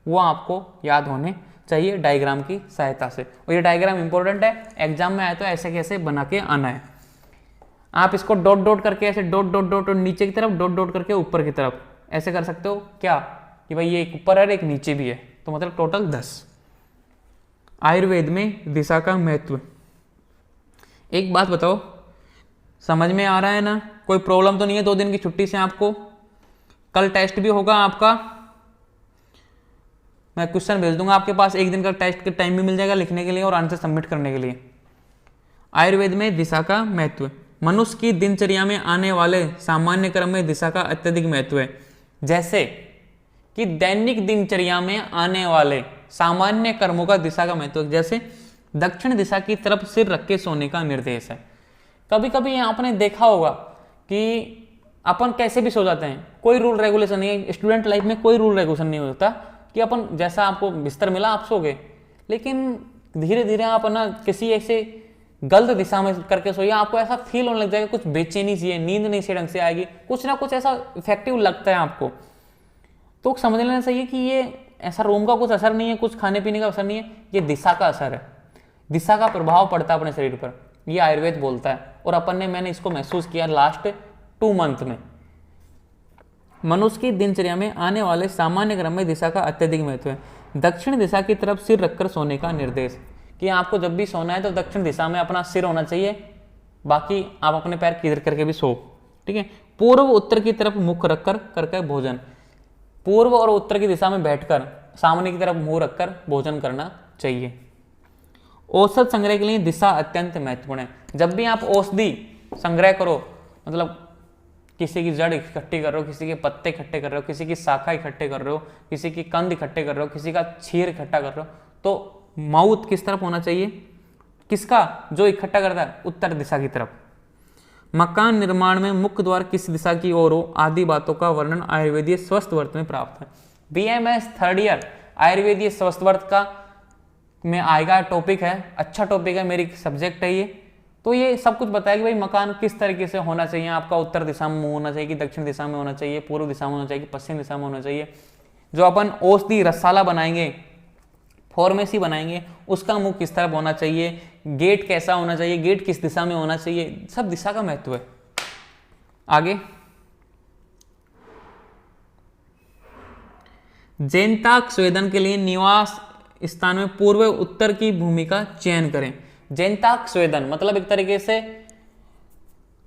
वो आपको याद होने चाहिए डायग्राम की सहायता से। और ये डायग्राम इंपॉर्टेंट है, एग्जाम में आए तो ऐसे कैसे बना के आना है। आप इसको डॉट डॉट करके ऐसे डॉट डॉट डॉट नीचे की तरफ, डॉट डॉट करके ऊपर की तरफ ऐसे कर सकते हो क्या, कि भाई ये एक ऊपर है एक नीचे भी है, तो मतलब टोटल 10। आयुर्वेद में दिशा का महत्व। एक बात बताओ, समझ में आ रहा है ना? कोई प्रॉब्लम तो नहीं है 2 दिन की छुट्टी से आपको? कल टेस्ट भी होगा आपका, मैं क्वेश्चन भेज दूंगा आपके पास, 1 दिन का टेस्ट का टाइम भी मिल जाएगा लिखने के लिए और आंसर सबमिट करने के लिए। आयुर्वेद में दिशा का महत्व। मनुष्य की दिनचर्या में आने वाले सामान्य क्रम में दिशा का अत्यधिक महत्व है। जैसे कि दैनिक दिनचर्या में आने वाले सामान्य कर्मों का दिशा का महत्व, जैसे दक्षिण दिशा की तरफ सिर रख के सोने का निर्देश है। कभी कभी आपने देखा होगा कि अपन कैसे भी सो जाते हैं, कोई रूल रेगुलेशन नहीं है। स्टूडेंट लाइफ में कोई रूल रेगुलेशन नहीं होता कि अपन जैसा आपको बिस्तर मिला आप सो गए, लेकिन धीरे धीरे आप ना किसी ऐसे गलत दिशा में करके सोइए, आपको ऐसा फील होने लग जाएगा, कुछ बेचैनी सी है, नींद नहीं सही ढंग से आएगी, कुछ ना कुछ ऐसा इफेक्टिव लगता है आपको। तो समझ लेना चाहिए कि ये ऐसा रूम का कुछ असर नहीं है, कुछ खाने पीने का असर नहीं है, ये दिशा का असर है। दिशा का प्रभाव पड़ता है अपने शरीर पर, ये आयुर्वेद बोलता है। और अपन ने, मैंने इसको महसूस किया लास्ट 2 मंथ में। मनुष्य की दिनचर्या में आने वाले सामान्य क्रम में दिशा का अत्यधिक महत्व है। दक्षिण दिशा की तरफ सिर रखकर सोने का निर्देश, कि आपको जब भी सोना है तो दक्षिण दिशा में अपना सिर होना चाहिए, बाकी आप अपने पैर किधर करके भी सो। ठीक है। पूर्व उत्तर की तरफ मुख रखकर करके भोजन, पूर्व और उत्तर की दिशा में बैठकर सामने की तरफ मुंह रखकर भोजन करना चाहिए। औषध संग्रह के लिए दिशा अत्यंत महत्वपूर्ण है। जब भी आप औषधि संग्रह करो, मतलब किसी की जड़ इकट्ठी कर रहे हो, किसी के पत्ते इकट्ठे कर रहे हो, किसी की शाखा इकट्ठे कर रहे हो, किसी की कंद इकट्ठे कर रहे हो, किसी का छीर इकट्ठा कर रहे हो, तो माउथ किस तरफ होना चाहिए? किसका? जो इकट्ठा करता है, उत्तर दिशा की तरफ। मकान निर्माण में मुख्य द्वार किस दिशा की ओर हो, आदि बातों का वर्णन आयुर्वेदीय स्वस्थ वर्त में प्राप्त है। BMS 3rd ईयर आयुर्वेदीय स्वस्थ वर्त का में आएगा, टॉपिक है, अच्छा टॉपिक है, मेरी सब्जेक्ट है ये। तो ये सब कुछ बताया कि भाई मकान किस तरीके से होना चाहिए, आपका उत्तर दिशा में मुंह होना चाहिए कि दक्षिण दिशा में होना चाहिए, पूर्व दिशा में होना चाहिए कि पश्चिम दिशा में होना चाहिए। जो अपन औषधि रसाला बनाएंगे, फार्मेसी बनाएंगे, उसका मुंह किस तरफ होना चाहिए, गेट कैसा होना चाहिए, गेट किस दिशा में होना चाहिए, सब दिशा का महत्व है। आगे जैनताक स्वेदन के लिए निवास स्थान में पूर्व उत्तर की भूमि का चयन करें। जैनताक स्वेदन मतलब एक तरीके से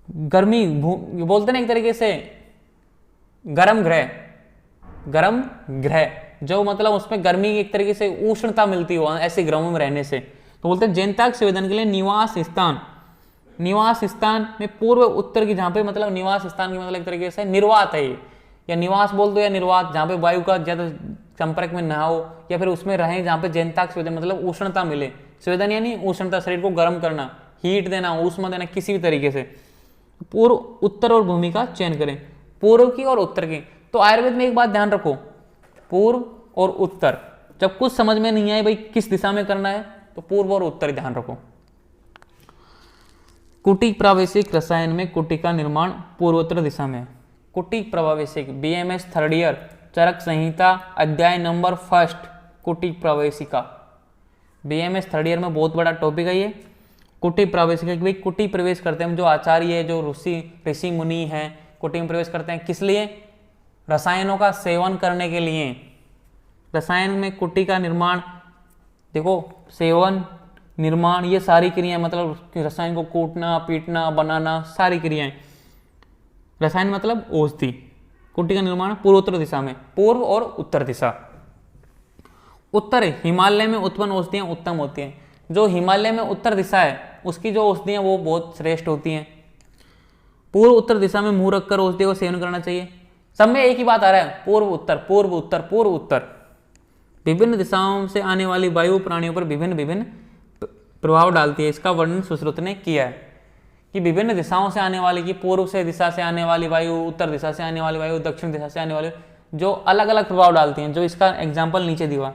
गर्मी बोलते ना, एक तरीके से गर्म ग्रह, गर्म ग्रह, जो मतलब उसमें गर्मी की एक तरीके से उष्णता मिलती हो ऐसे ग्रहों में रहने से, तो बोलते हैं जैनताक स्वेदन के लिए निवास स्थान, निवास स्थान में पूर्व उत्तर की, जहां पे मतलब निवास स्थान की मतलब एक तरीके से निर्वात है, या निवास बोल दो या निर्वात, जहां पे वायु का ज्यादा संपर्क में ना हो, या फिर उसमें रहें जहां पे जैनताक स्वेदन मतलब उष्णता मिले। स्वेदन यानी उष्णता, शरीर को गर्म करना, हीट देना, ऊष्मा देना किसी भी तरीके से। पूर्व उत्तर और भूमि का चयन करें, पूर्व की और उत्तर की। तो आयुर्वेद में एक बात ध्यान रखो, पूर्व और उत्तर, जब कुछ समझ में नहीं आए भाई किस दिशा में करना है, तो पूर्व और उत्तर ध्यान रखो। कुटिक प्रावेशिक रसायन में कुटी का निर्माण पूर्वोत्तर दिशा में है। कुटिक प्रावेशिक BMS थर्ड ईयर चरक संहिता अध्याय नंबर 1 कुटिक प्रावेशिका। BMS थर्ड ईयर में बहुत बड़ा टॉपिक है ये कुटी प्रावेशिका। भाई कुटी प्रवेश करते हैं जो आचार्य है, जो ऋषि मुनि हैं, कुटी में प्रवेश करते हैं किस लिए? रसायनों का सेवन करने के लिए। रसायन में कुटी का निर्माण, देखो सेवन निर्माण ये सारी क्रियाएं, मतलब रसायन को कूटना पीटना बनाना सारी क्रियाएं। रसायन मतलब औषधि। कुटी का निर्माण पूर्वोत्तर दिशा में, पूर्व और उत्तर दिशा। उत्तर हिमालय में उत्पन्न औषधियां उत्तम होती हैं। जो हिमालय में उत्तर दिशा है उसकी जो औषधियां वो बहुत श्रेष्ठ होती हैं। पूर्व उत्तर दिशा में मुंह रखकर औषधियों का सेवन करना चाहिए। सब में एक ही बात आ रहा है, पूर्व उत्तर पूर्व उत्तर पूर्व उत्तर। विभिन्न दिशाओं से आने वाली वायु प्राणियों पर विभिन्न विभिन्न प्रभाव डालती है। इसका वर्णन सुश्रुत ने किया है कि विभिन्न दिशाओं से आने वाली, की पूर्व से दिशा से आने वाली वायु, उत्तर दिशा से आने वाली वायु, दक्षिण दिशा से आने वाली, जो अलग अलग प्रभाव डालती हैं। जो इसका एग्जाम्पल नीचे दिया,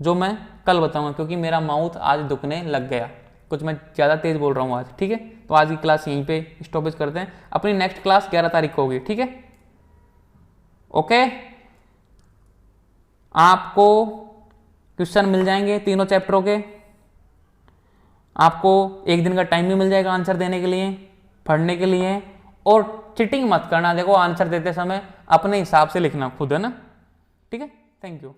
जो मैं कल बताऊंगा, क्योंकि मेरा माउथ आज दुखने लग गया, कुछ मैं ज़्यादा तेज बोल रहा हूँ आज। ठीक है, तो आज की क्लास यहीं पे स्टॉपेज करते हैं। अपनी नेक्स्ट क्लास 11 तारीख को होगी। ठीक है, ओके। आपको क्वेश्चन मिल जाएंगे तीनों चैप्टरों के। आपको एक दिन का टाइम भी मिल जाएगा आंसर देने के लिए, पढ़ने के लिए। और चीटिंग मत करना, देखो आंसर देते समय अपने हिसाब से लिखना खुद, है ना। ठीक है, थैंक यू।